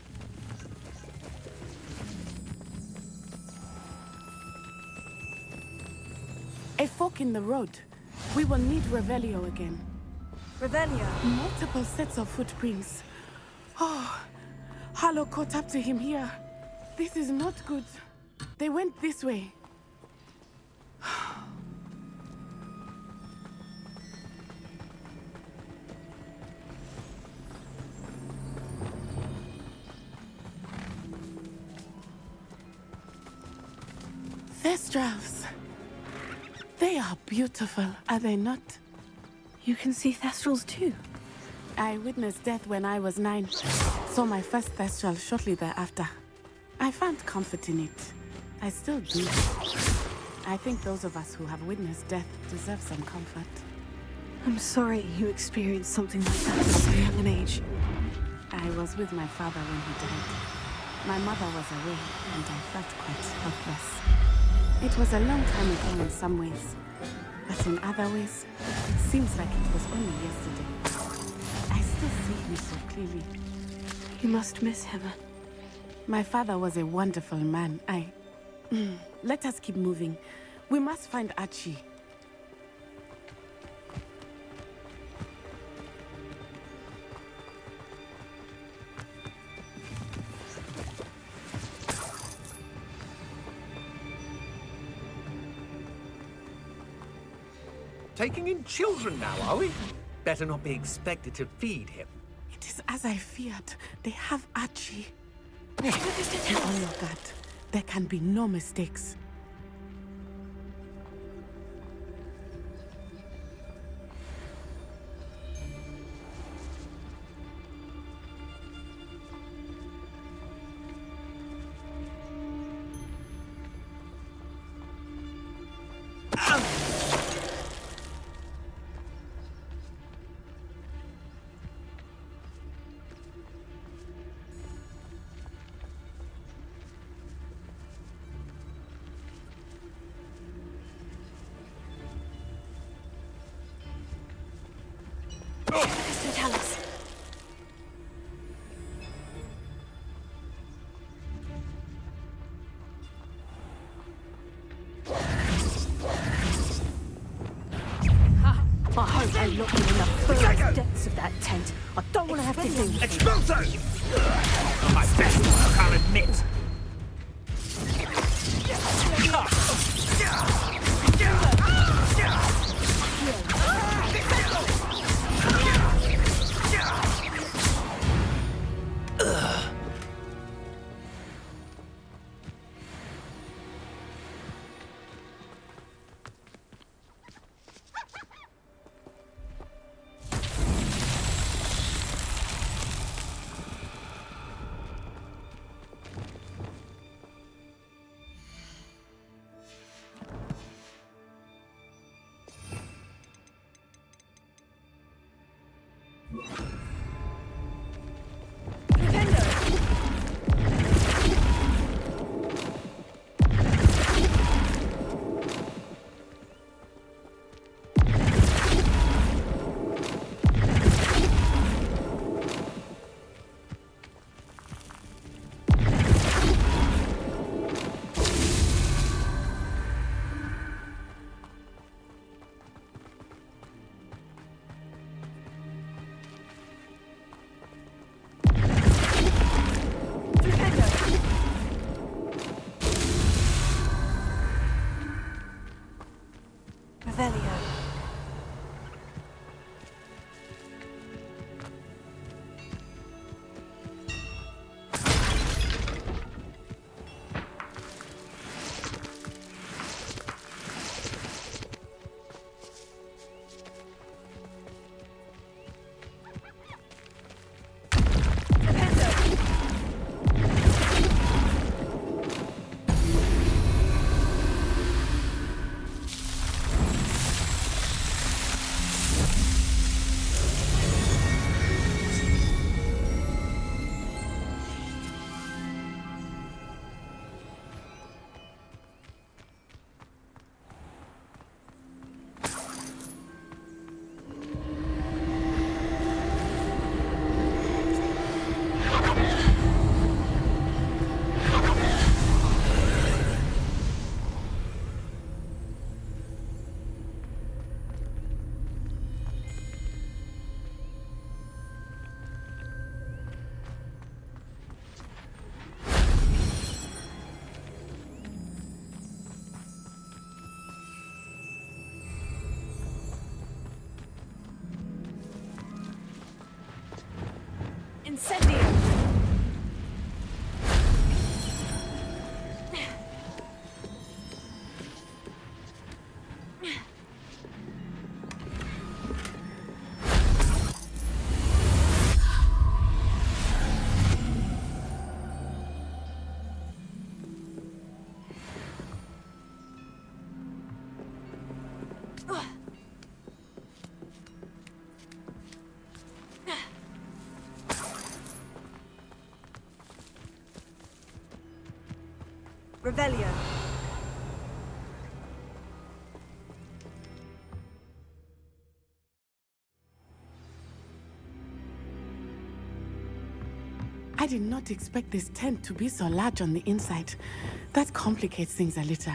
A fork in the road. We will need Revelio again. Revelio. Multiple sets of footprints. Oh, Harlow caught up to him here. This is not good. They went this way. Thestrals. They are beautiful, are they not? You can see Thestrals too. I witnessed death when I was 9. Saw my first Thestral shortly thereafter. I found comfort in it. I still do. I think those of us who have witnessed death deserve some comfort. I'm sorry you experienced something like that at so young an age. I was with my father when he died. My mother was away, and I felt quite helpless. It was a long time ago in some ways, but in other ways, it seems like it was only yesterday. I still see him so clearly. You must miss him. My father was a wonderful man. Let us keep moving. We must find Archie. Taking in children now, are we? Better not be expected to feed him. It is as I feared. They have Archie. Be on your guard. There can be no mistakes. Tell us. I hope they lock you in the first depths of that tent. I don't want to have to deal with it. Expulso! My best work, I'll admit. Revelio. Incendio! Revelio. I did not expect this tent to be so large on the inside. That complicates things a little.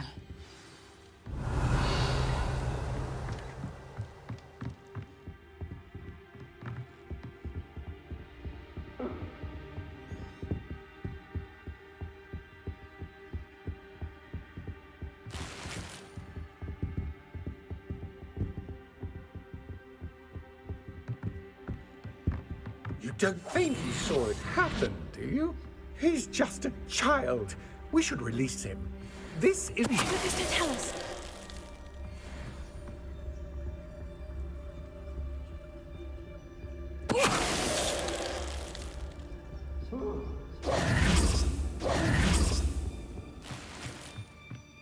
You don't think he saw it happen, do you? He's just a child. We should release him. This is... What does it tell us?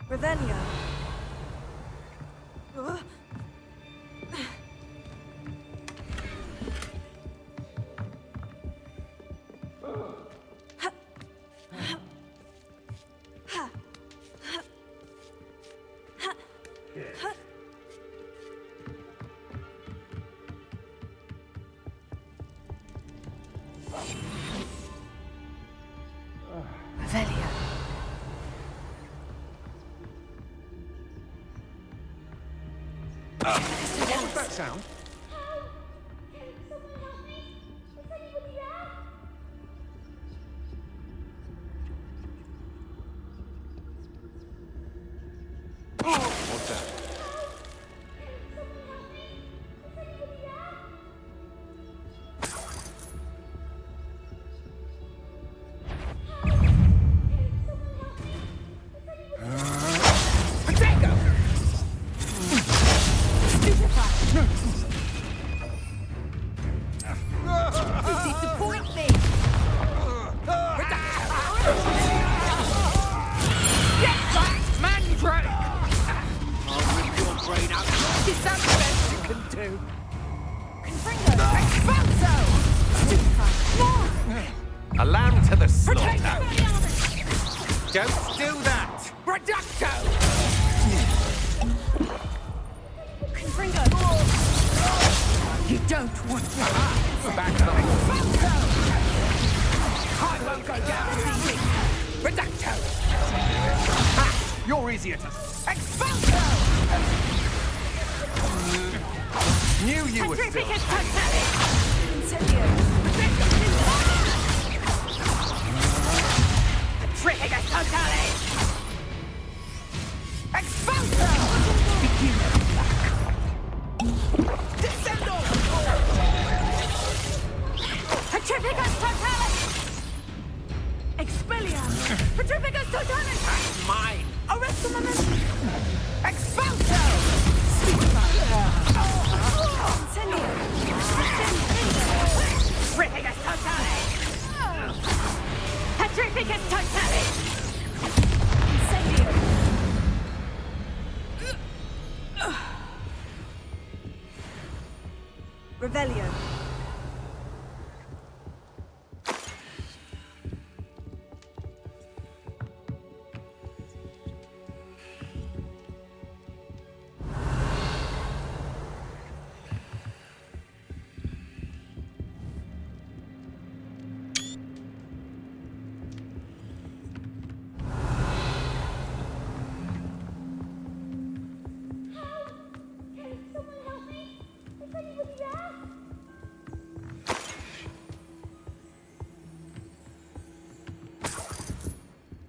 Revelio. Revelio. What was that sound? What's that? Disappoint me! Get back, Mandrake! I'll rip your brain out. Is that the best you can do? Confringo! Expulso! A lamb to the slaughter. Don't do that! Reducto! Confringo! You don't want to... Back up! I won't go down easy! Reducto! Ha! You're easier to... Expulso! Knew you were still... Incendio! Petrificus Totale! Expulso! Begin Revelio.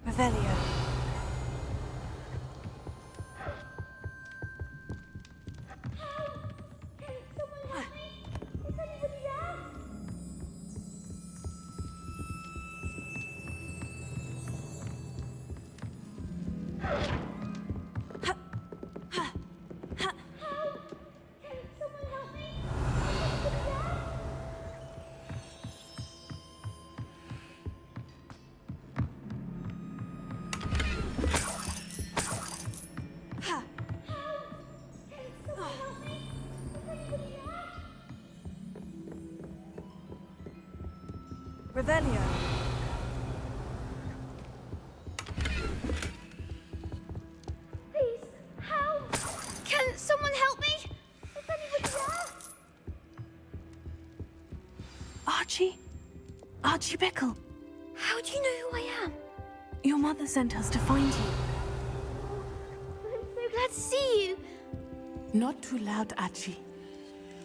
Revelio. Revelio. Please, help! Can someone help me? Is anybody there? Archie? Archie Bickle. How do you know who I am? Your mother sent us to find you. I'm so glad to see you. Not too loud, Archie.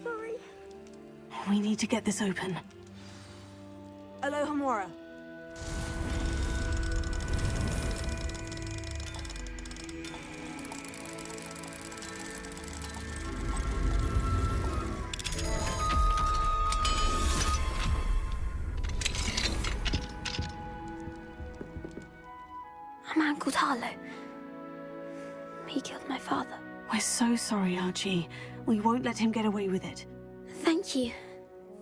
Sorry. We need to get this open. Alohomora. A man called Harlow. He killed my father. We're so sorry, Archie. We won't let him get away with it. Thank you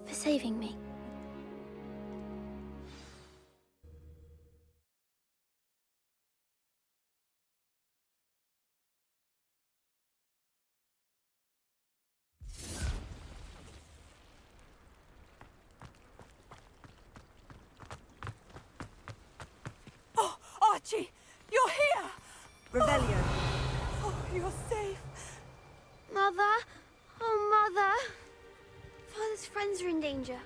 for saving me. Oh, Archie, you're here! Revelio. Oh, you're safe. Mother? Oh, Mother. Father's friends are in danger.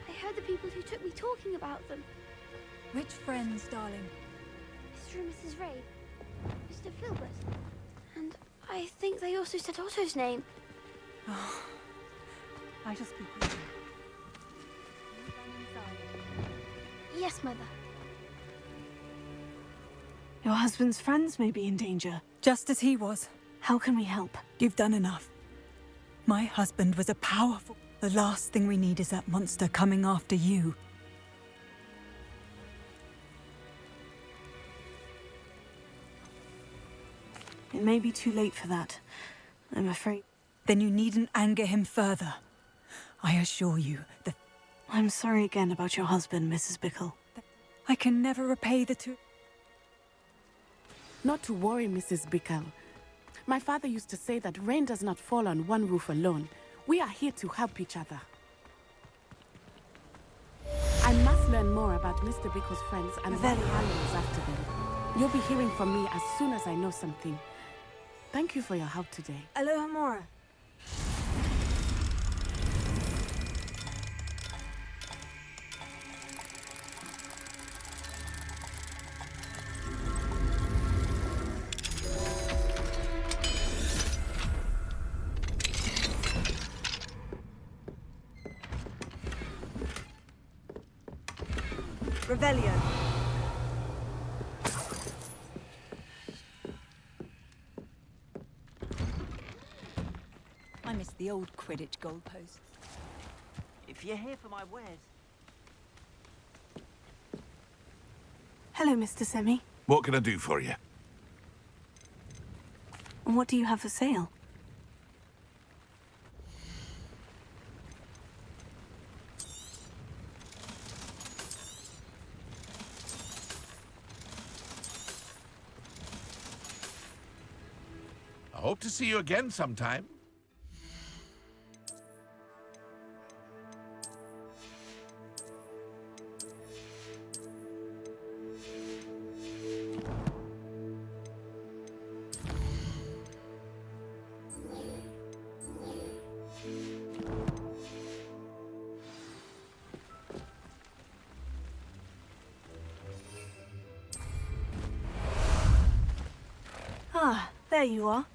I heard the people who took me talking about them. Which friends, darling? Mr. and Mrs. Ray. Mr. Filbert. And I think they also said Otto's name. Oh, I shall speak with you. Yes, Mother. Your husband's friends may be in danger. Just as he was. How can we help? You've done enough. My husband was a powerful... The last thing we need is that monster coming after you. It may be too late for that. I'm afraid. Then you needn't anger him further. I assure you that... I'm sorry again about your husband, Mrs. Bickle. I can never repay the two... Not to worry, Mrs. Bickle. My father used to say that rain does not fall on one roof alone. We are here to help each other. I must learn more about Mr. Bickle's friends and what Harlow is after them. You'll be hearing from me as soon as I know something. Thank you for your help today. Alohomora. Revelio. I miss the old Quidditch goalposts. If you're here for my wares... Hello, Mr. Semi. What can I do for you? What do you have for sale? I hope to see you again sometime. There you are.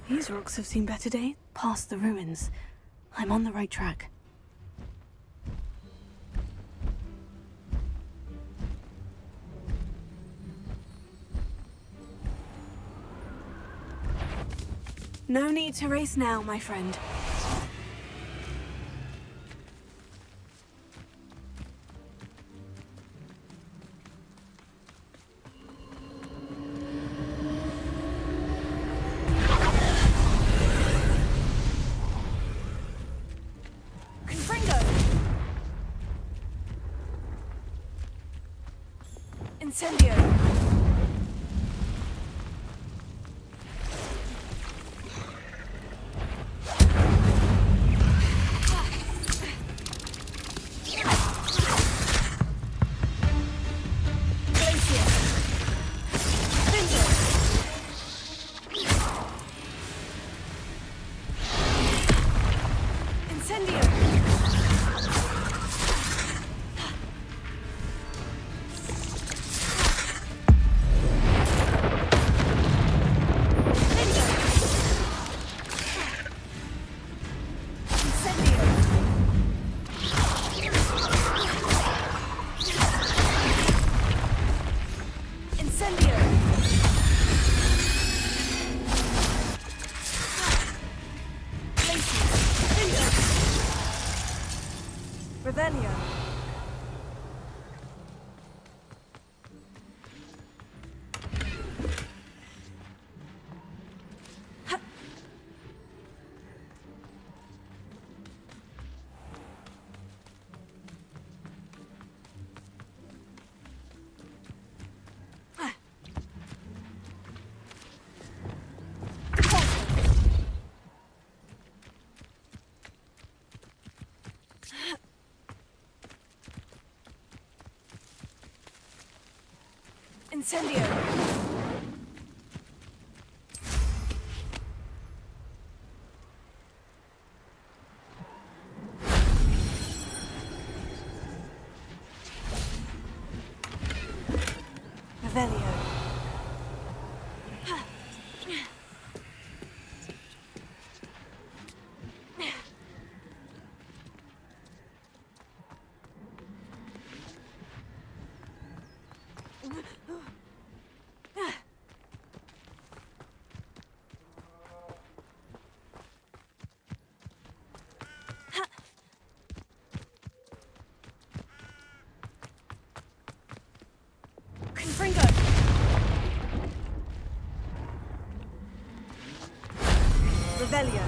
These rocks have seen better days. Past the ruins. I'm on the right track. No need to race now, my friend. Incendio! Revelio. Incendio! Revelio. Confringo! Revelio.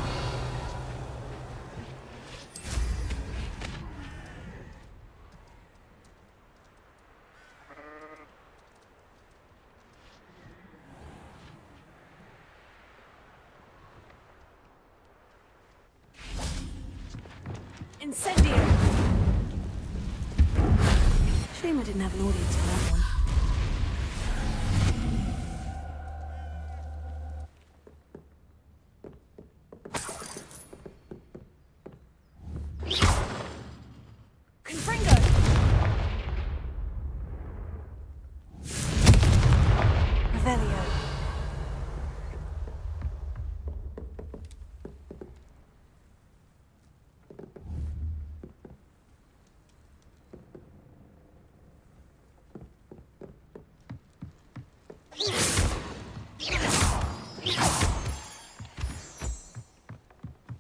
Incendio! Shame I didn't have an audience for that one.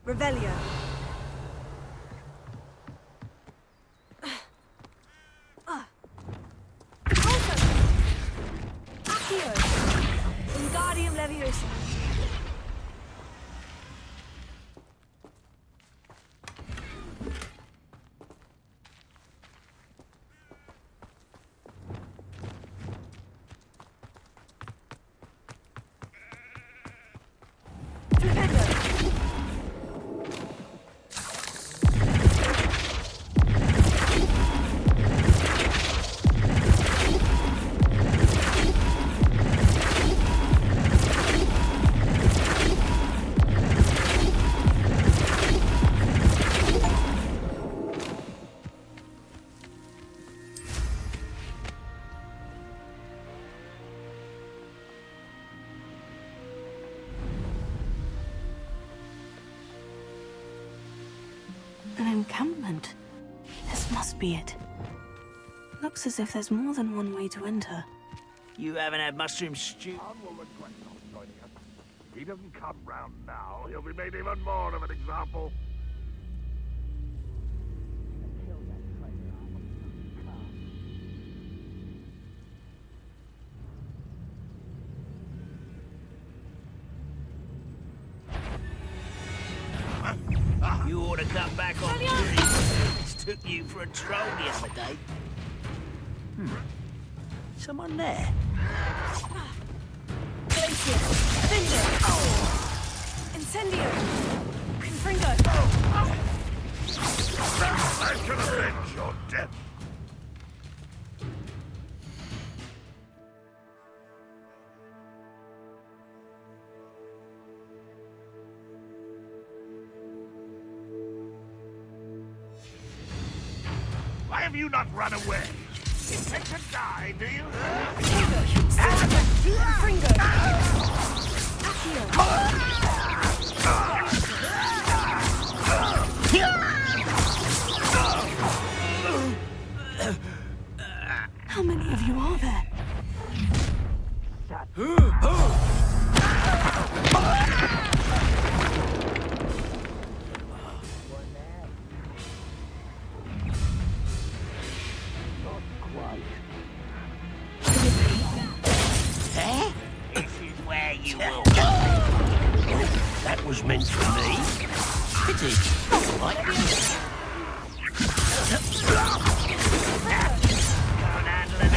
Revelio. Accio. Wingardium Leviosa. Flipendo. encampment. This must be it. Looks as if there's more than one way to enter. You haven't had mushroom stew? If he doesn't come round now, he'll be made even more of an example. You ought to come back on duty. Took you for a troll the other day. Someone there? Glacier! Finger! Incendio! Confringo! I shall avenge your death. Why have you not run away? Intend to die, do you? Confringo! How many of you are there? This is where you will go. That was meant for me. Pity. Right. Can't handle it.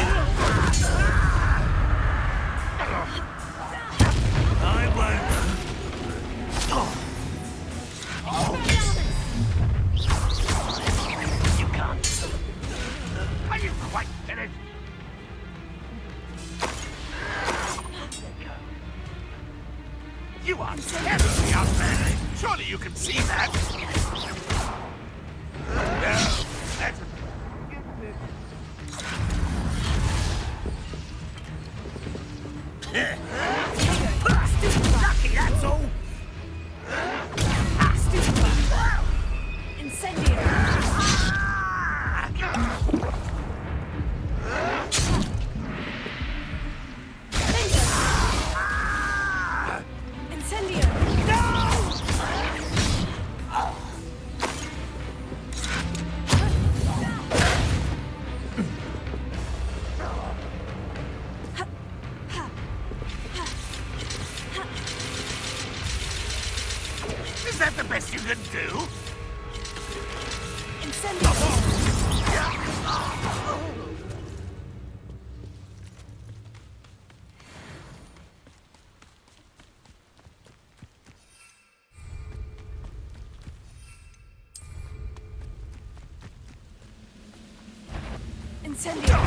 I won't. You can't. Are you quite finished? You are terribly unmanly. Surely you can see that. No, that's... Lucky, that's all. Incendio! Incendio! Is that the best you can do? Incendio! Incendio!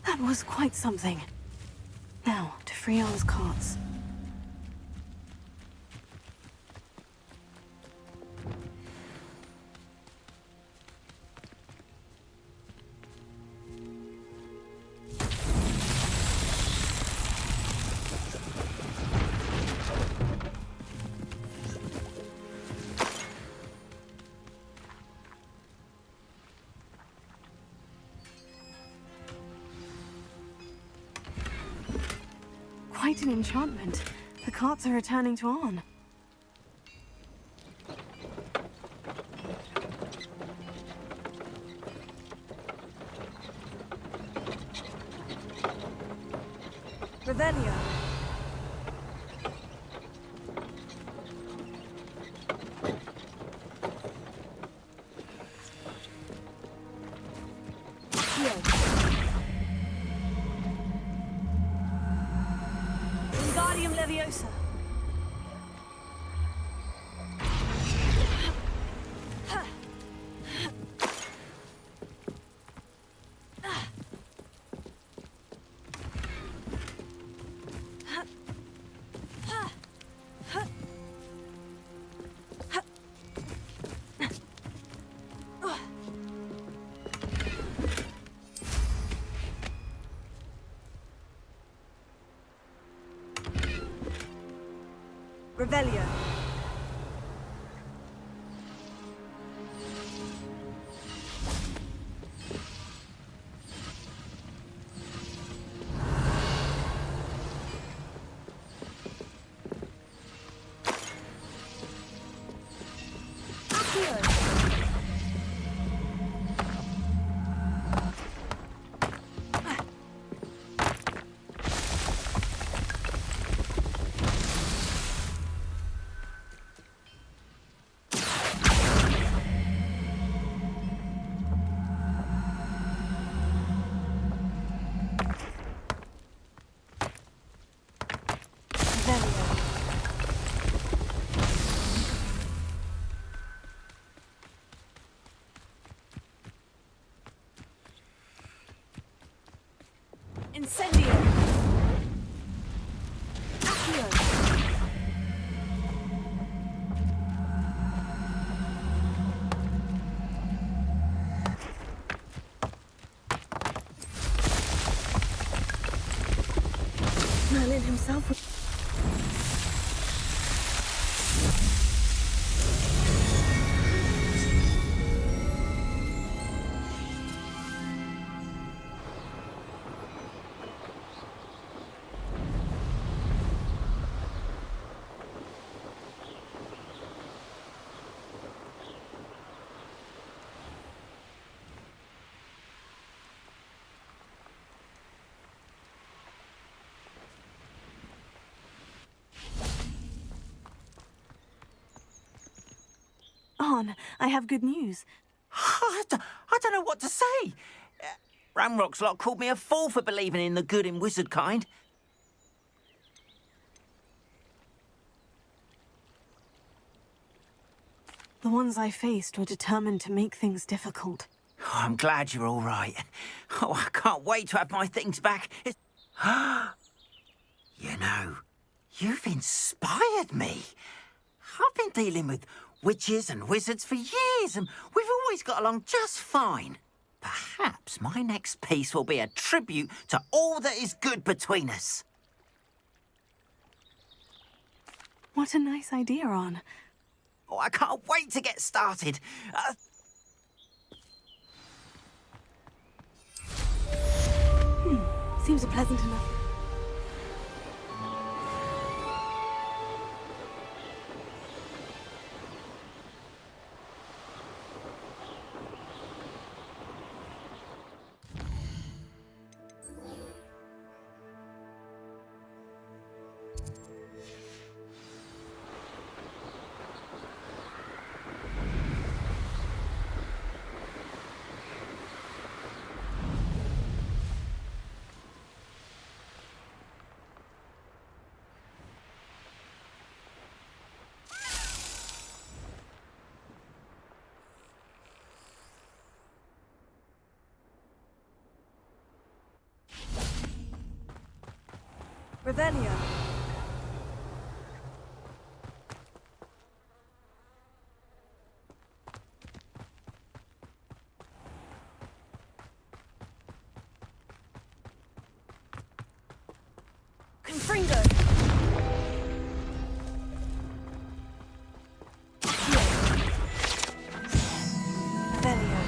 That was quite something. Now, to Frion's carts. Quite an enchantment. The carts are returning to Arn. Revelio! Wingardium Leviosa! Revelio. Incendio! Accio! Merlin himself would... Arn, I have good news. I don't know what to say. Ramrock's lot called me a fool for believing in the good in wizard kind. The ones I faced were determined to make things difficult. Oh, I'm glad you're all right. Oh, I can't wait to have my things back. You know, you've inspired me. I've been dealing with witches and wizards for years, and we've always got along just fine. Perhaps my next piece will be a tribute to all that is good between us. What a nice idea, Arn. Oh, I can't wait to get started. Seems a pleasant enough. Revelio. Confringo. Revelio.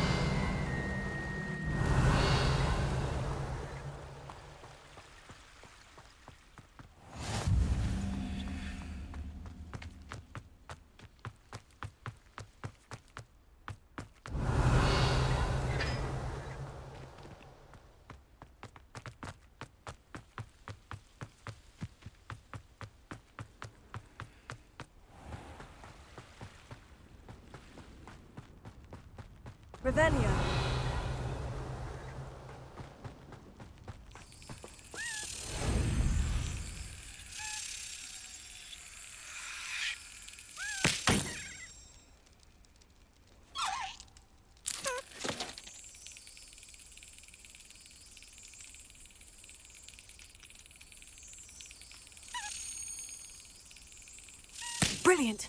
Revelio. Brilliant.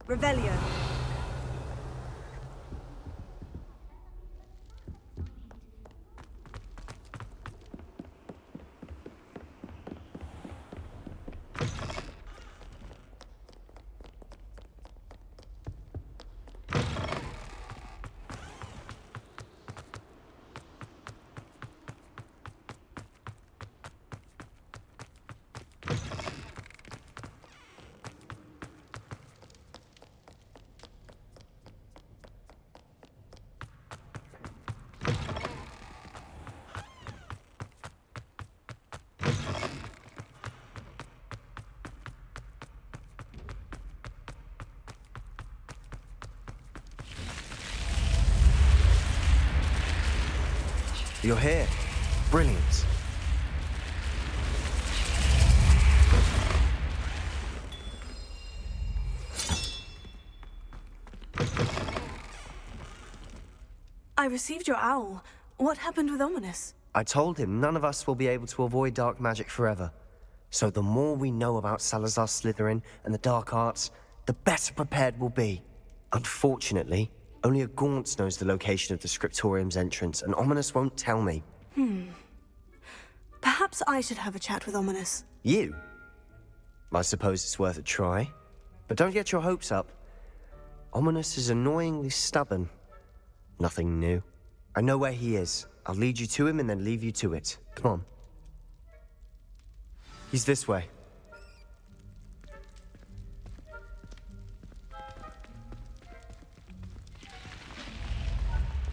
Revelio. You're here. Brilliant. I received your owl. What happened with Ominous? I told him none of us will be able to avoid dark magic forever. So the more we know about Salazar Slytherin and the dark arts, the better prepared we'll be. Unfortunately, only a Gaunt knows the location of the Scriptorium's entrance, and Ominous won't tell me. Perhaps I should have a chat with Ominous. You? I suppose it's worth a try. But don't get your hopes up. Ominous is annoyingly stubborn. Nothing new. I know where he is. I'll lead you to him and then leave you to it. Come on. He's this way.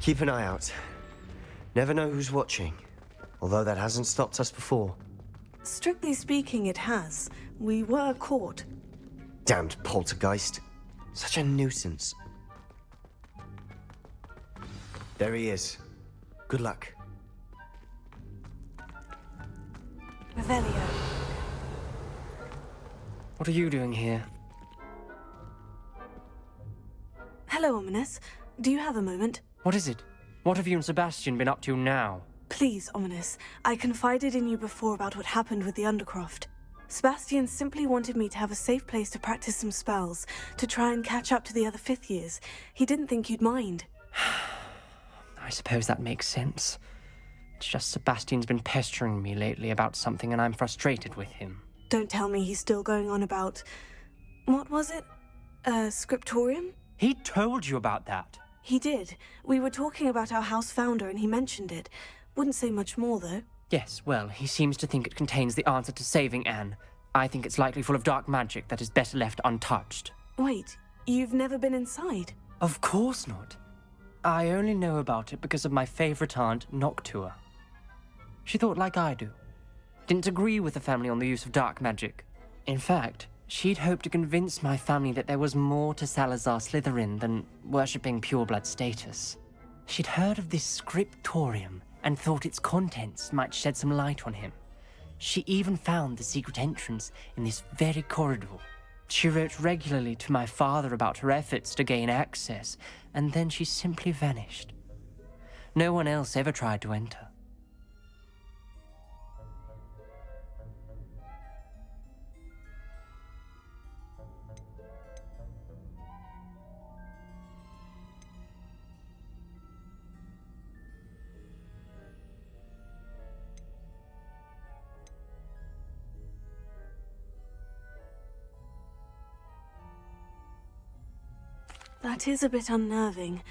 Keep an eye out. Never know who's watching. Although that hasn't stopped us before. Strictly speaking, it has. We were caught. Damned poltergeist. Such a nuisance. There he is. Good luck. Revelio. What are you doing here? Hello, Ominous. Do you have a moment? What is it? What have you and Sebastian been up to now? Please, Ominous. I confided in you before about what happened with the Undercroft. Sebastian simply wanted me to have a safe place to practice some spells, to try and catch up to the other fifth years. He didn't think you'd mind. I suppose that makes sense. It's just Sebastian's been pestering me lately about something and I'm frustrated with him. Don't tell me he's still going on about... What was it? Scriptorium? He told you about that? He did. We were talking about our house founder and he mentioned it. Wouldn't say much more, though. Yes, well, he seems to think it contains the answer to saving Anne. I think it's likely full of dark magic that is better left untouched. Wait, you've never been inside? Of course not. I only know about it because of my favorite aunt, Noctua. She thought like I do. Didn't agree with the family on the use of dark magic. In fact, she'd hoped to convince my family that there was more to Salazar Slytherin than worshipping pureblood status. She'd heard of this scriptorium and thought its contents might shed some light on him. She even found the secret entrance in this very corridor. She wrote regularly to my father about her efforts to gain access, and then she simply vanished. No one else ever tried to enter. That is a bit unnerving.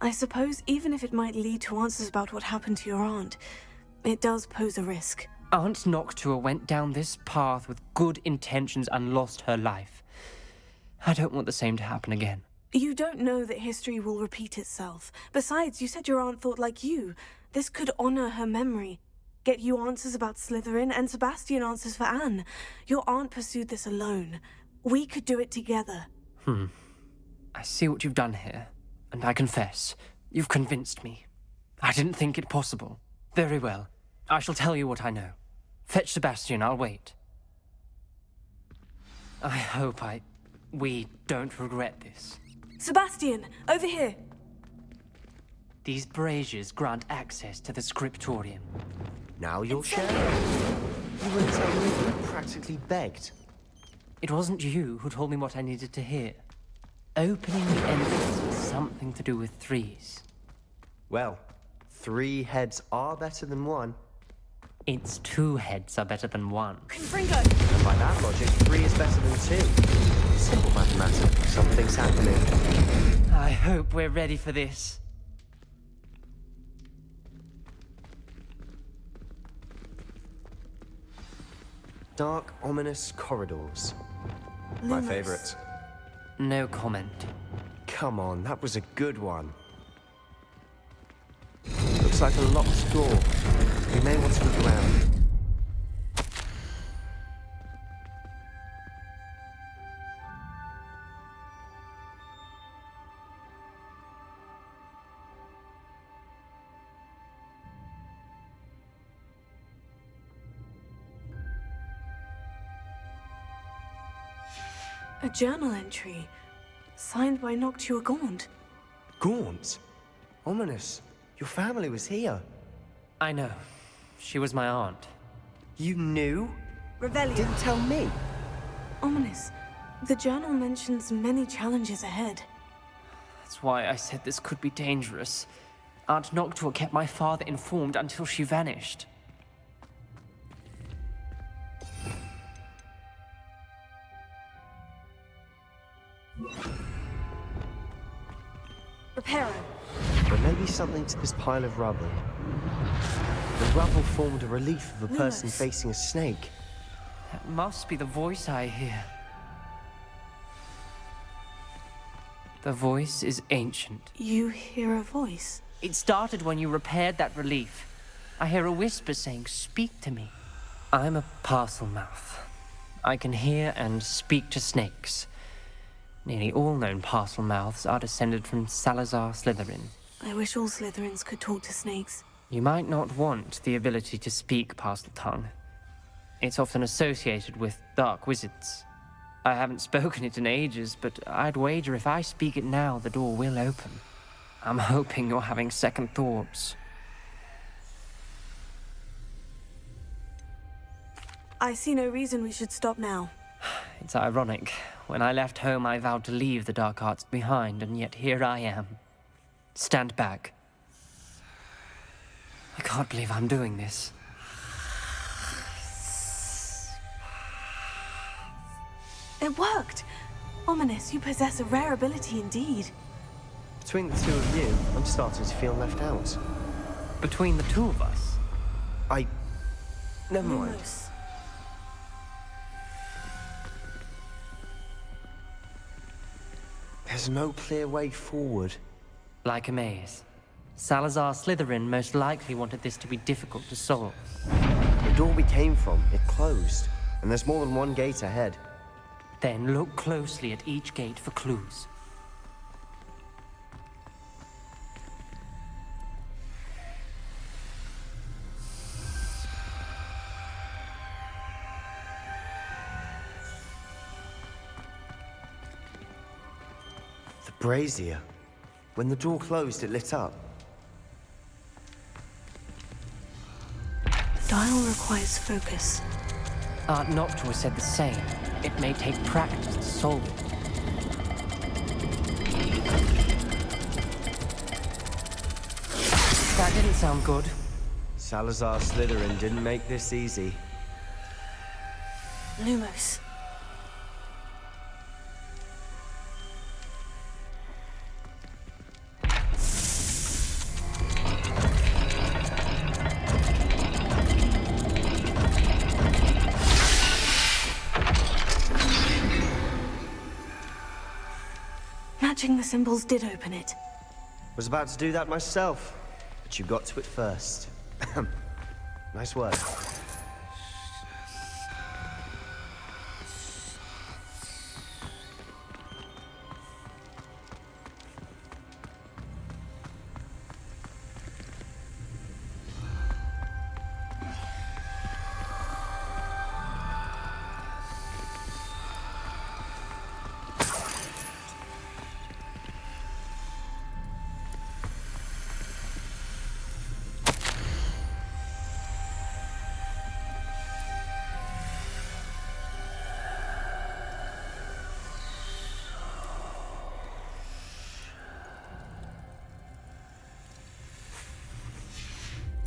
I suppose even if it might lead to answers about what happened to your aunt, it does pose a risk. Aunt Noctua went down this path with good intentions and lost her life. I don't want the same to happen again. You don't know that history will repeat itself. Besides, you said your aunt thought like you. This could honor her memory. Get you answers about Slytherin, and Sebastian answers for Anne. Your aunt pursued this alone. We could do it together. I see what you've done here, and I confess, you've convinced me. I didn't think it possible. Very well. I shall tell you what I know. Fetch Sebastian, I'll wait. I hope we don't regret this. Sebastian, over here! These braziers grant access to the scriptorium. Now you'll share? You wouldn't tell me you practically begged. It wasn't you who told me what I needed to hear. Opening the entrance has something to do with threes. Well, 3 heads are better than 1. It's 2 heads are better than 1. Confringo! And by that logic, 3 is better than 2. Simple mathematics. Something's happening. I hope we're ready for this. Dark, ominous corridors. My favorite. No comment. Come on, that was a good one. Looks like a locked door. We may want to look around. A journal entry, signed by Noctua Gaunt. Gaunt? Ominous. Your family was here. I know. She was my aunt. You knew? Revelio. Didn't tell me. Ominous. The journal mentions many challenges ahead. That's why I said this could be dangerous. Aunt Noctua kept my father informed until she vanished. Reparo. There may be something to this pile of rubble. The rubble formed a relief of a person facing a snake. That must be the voice I hear. The voice is ancient. You hear a voice? It started when you repaired that relief. I hear a whisper saying, "Speak to me." I'm a parcel mouth. I can hear and speak to snakes. Nearly all known parcel mouths are descended from Salazar Slytherin. I wish all Slytherins could talk to snakes. You might not want the ability to speak parcel tongue. It's often associated with dark wizards. I haven't spoken it in ages, but I'd wager if I speak it now, the door will open. I'm hoping you're having second thoughts. I see no reason we should stop now. It's ironic. When I left home, I vowed to leave the dark arts behind, and yet here I am. Stand back. I can't believe I'm doing this. It worked! Ominous, you possess a rare ability indeed. Between the two of you, I'm starting to feel left out. Between the two of us? Never mind. Lumos. There's no clear way forward. Like a maze. Salazar Slytherin most likely wanted this to be difficult to solve. The door we came from, it closed. And there's more than one gate ahead. Then look closely at each gate for clues. The brazier. When the door closed, it lit up. The dial requires focus. Aunt Noctua said the same. It may take practice to solve it. That didn't sound good. Salazar Slytherin didn't make this easy. Lumos. Matching the symbols did open it. Was about to do that myself, but you got to it first. Nice work.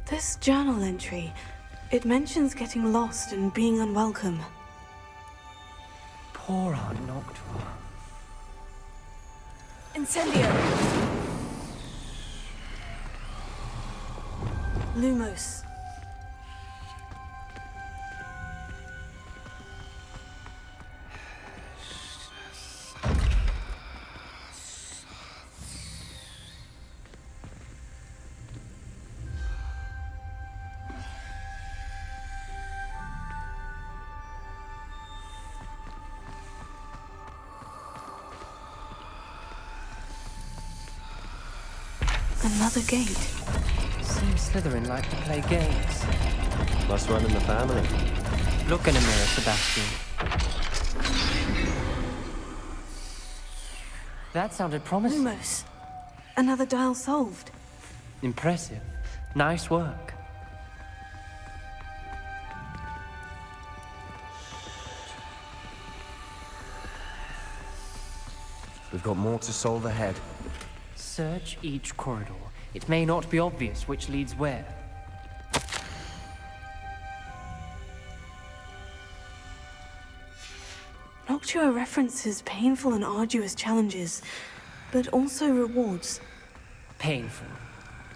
This journal entry, it mentions getting lost and being unwelcome. Poor Aunt Noctua. Incendio! Lumos. Another gate. Seems Slytherin like to play games. Must run in the family. Look in a mirror, Sebastian. That sounded promising. Lumos. Another dial solved. Impressive. Nice work. We've got more to solve ahead. Search each corridor. It may not be obvious which leads where. Noctua references painful and arduous challenges, but also rewards. Painful.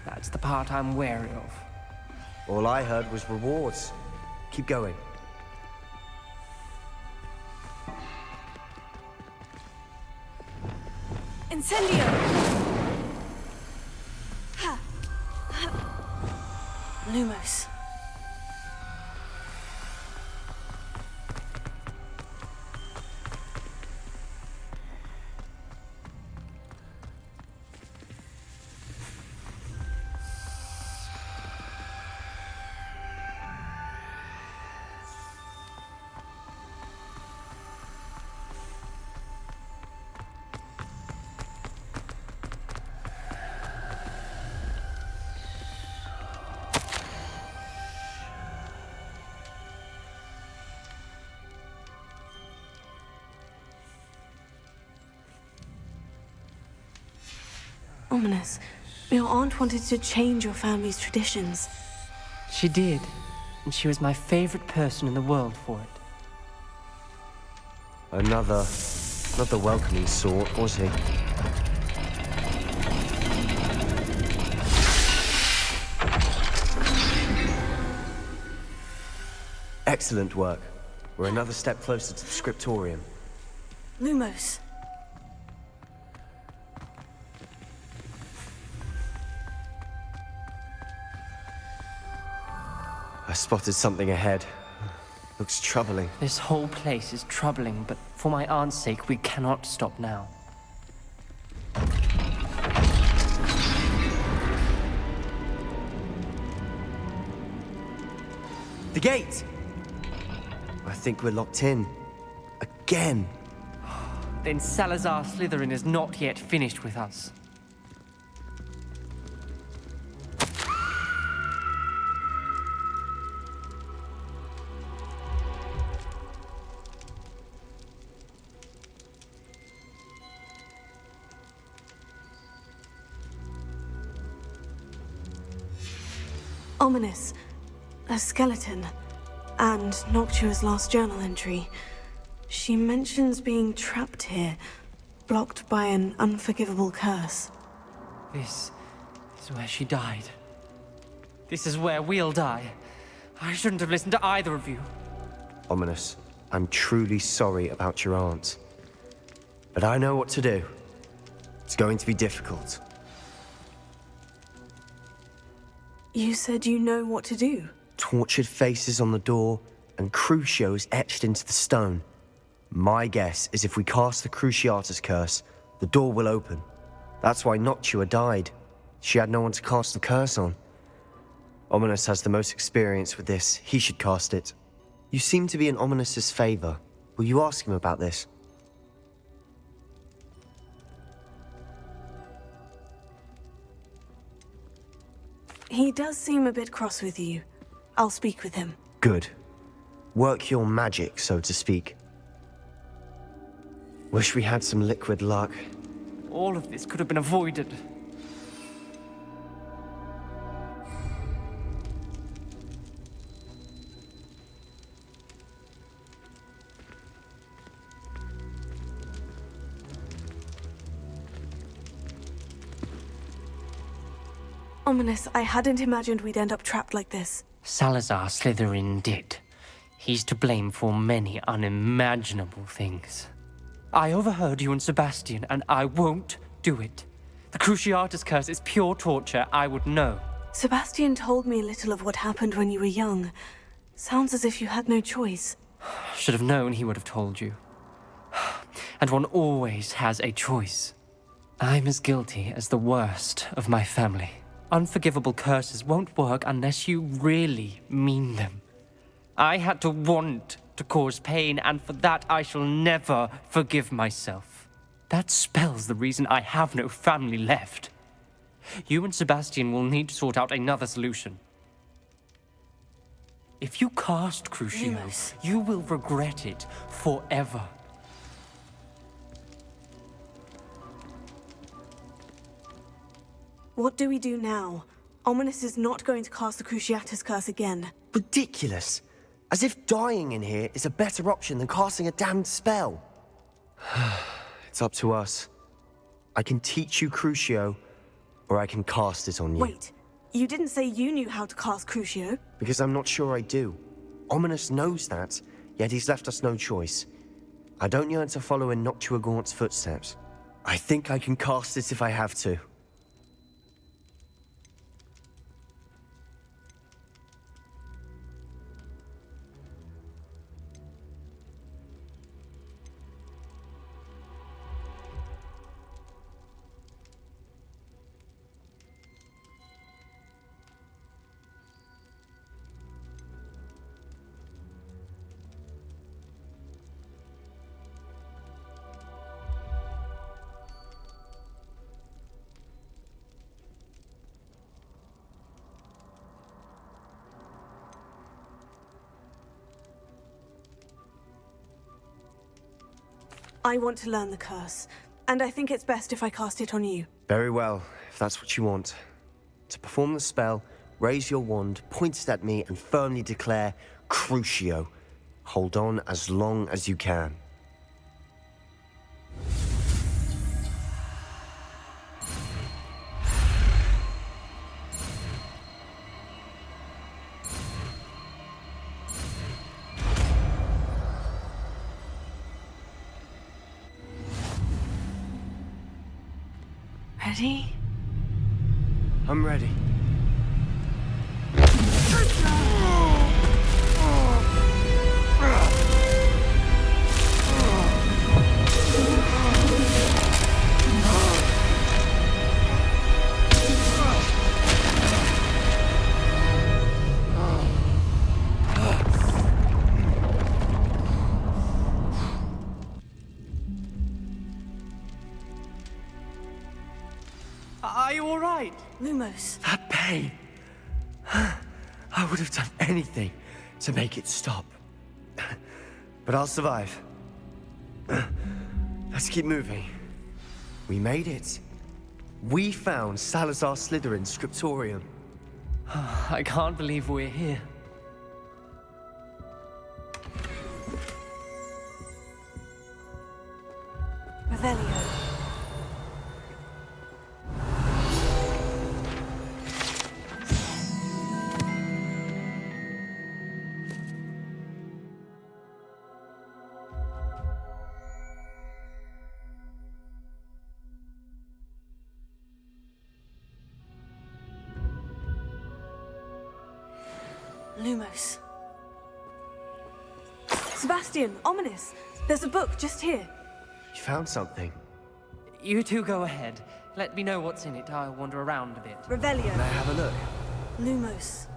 That's the part I'm wary of. All I heard was rewards. Keep going. Incendio! Lumos. Ominous. Your aunt wanted to change your family's traditions. She did, and she was my favorite person in the world for it. Another welcoming sort, was he? Excellent work. We're another step closer to the scriptorium. Lumos. I spotted something ahead. Looks troubling. This whole place is troubling, but for my aunt's sake, we cannot stop now. The gate! I think we're locked in. Again! Then Salazar Slytherin is not yet finished with us. Ominous. A skeleton. And Noctua's last journal entry. She mentions being trapped here, blocked by an unforgivable curse. This is where she died. This is where we'll die. I shouldn't have listened to either of you. Ominous, I'm truly sorry about your aunt. But I know what to do. It's going to be difficult. You said you know what to do. Tortured faces on the door and Crucios etched into the stone. My guess is if we cast the Cruciatus curse, the door will open. That's why Noctua died. She had no one to cast the curse on. Ominous has the most experience with this. He should cast it. You seem to be in Ominous's favor. Will you ask him about this? He does seem a bit cross with you. I'll speak with him. Good. Work your magic, so to speak. Wish we had some liquid luck. All of this could have been avoided. Ominous, I hadn't imagined we'd end up trapped like this. Salazar Slytherin did. He's to blame for many unimaginable things. I overheard you and Sebastian, and I won't do it. The Cruciatus curse is pure torture, I would know. Sebastian told me a little of what happened when you were young. Sounds as if you had no choice. Should have known he would have told you. And one always has a choice. I'm as guilty as the worst of my family. Unforgivable curses won't work unless you really mean them. I had to want to cause pain, and for that I shall never forgive myself. That spell's the reason I have no family left. You and Sebastian will need to sort out another solution. If you cast Crucio, Lumos. you will regret it forever. What do we do now? Ominous is not going to cast the Cruciatus Curse again. Ridiculous. As if dying in here is a better option than casting a damned spell. It's up to us. I can teach you Crucio, or I can cast it on you. Wait, you didn't say you knew how to cast Crucio? Because I'm not sure I do. Ominous knows that, yet he's left us no choice. I don't yearn to follow in Noctua Gaunt's footsteps. I think I can cast it if I have to. I want to learn the curse, and I think it's best if I cast it on you. Very well, if that's what you want. To perform the spell, raise your wand, point it at me, and firmly declare, Crucio. Hold on as long as you can. Ready? I'm ready. Are you all right? Lumos. That pain. I would have done anything to make it stop. But I'll survive. Let's keep moving. We made it. We found Salazar Slytherin's scriptorium. I can't believe we're here. Revelio. Lumos. Sebastian, Ominous. There's a book just here. You found something. You two go ahead. Let me know what's in it. I'll wander around a bit. Revelio. May I have a look? Lumos.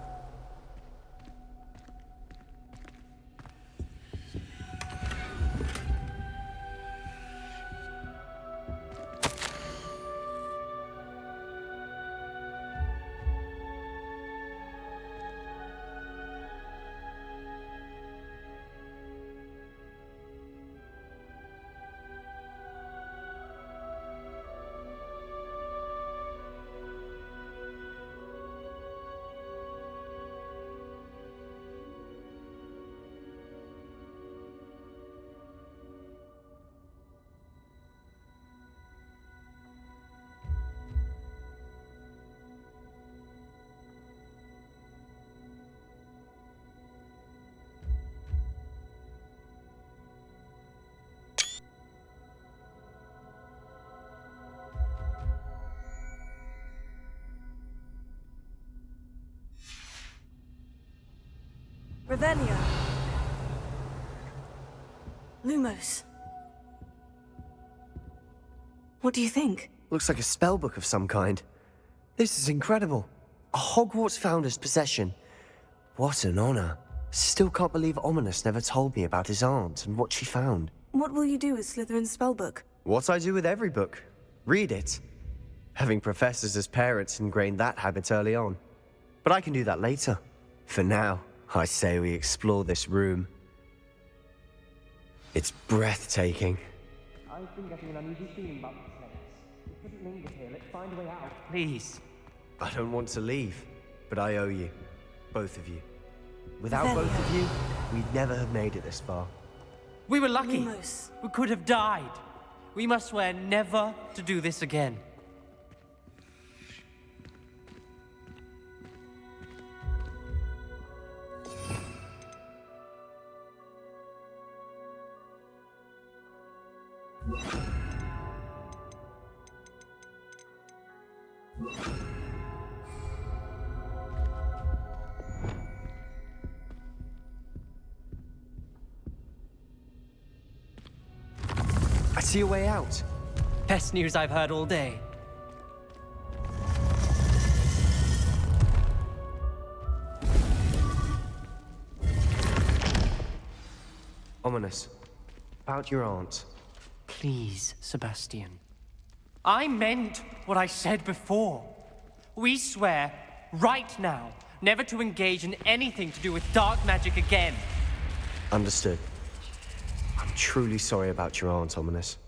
Revelio. Lumos. What do you think? Looks like a spellbook of some kind. This is incredible. A Hogwarts founder's possession. What an honor. Still can't believe Ominous never told me about his aunt and what she found. What will you do with Slytherin's spellbook? What I do with every book. Read it. Having professors as parents ingrained that habit early on. But I can do that later. For now, I say we explore this room. It's breathtaking. I've been getting an uneasy feeling about this place. We couldn't linger here. Let's find a way out, please. I don't want to leave, but I owe you. Both of you. Without both of you, we'd never have made it this far. We were lucky. We could have died. We must swear never to do this again. I see a way out. Best news I've heard all day. Ominous. About your aunt. Please, Sebastian. I meant what I said before. We swear, right now, never to engage in anything to do with dark magic again. Understood. I'm truly sorry about your aunt, Ominous.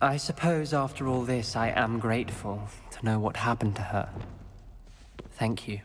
I suppose after all this, I am grateful to know what happened to her. Thank you.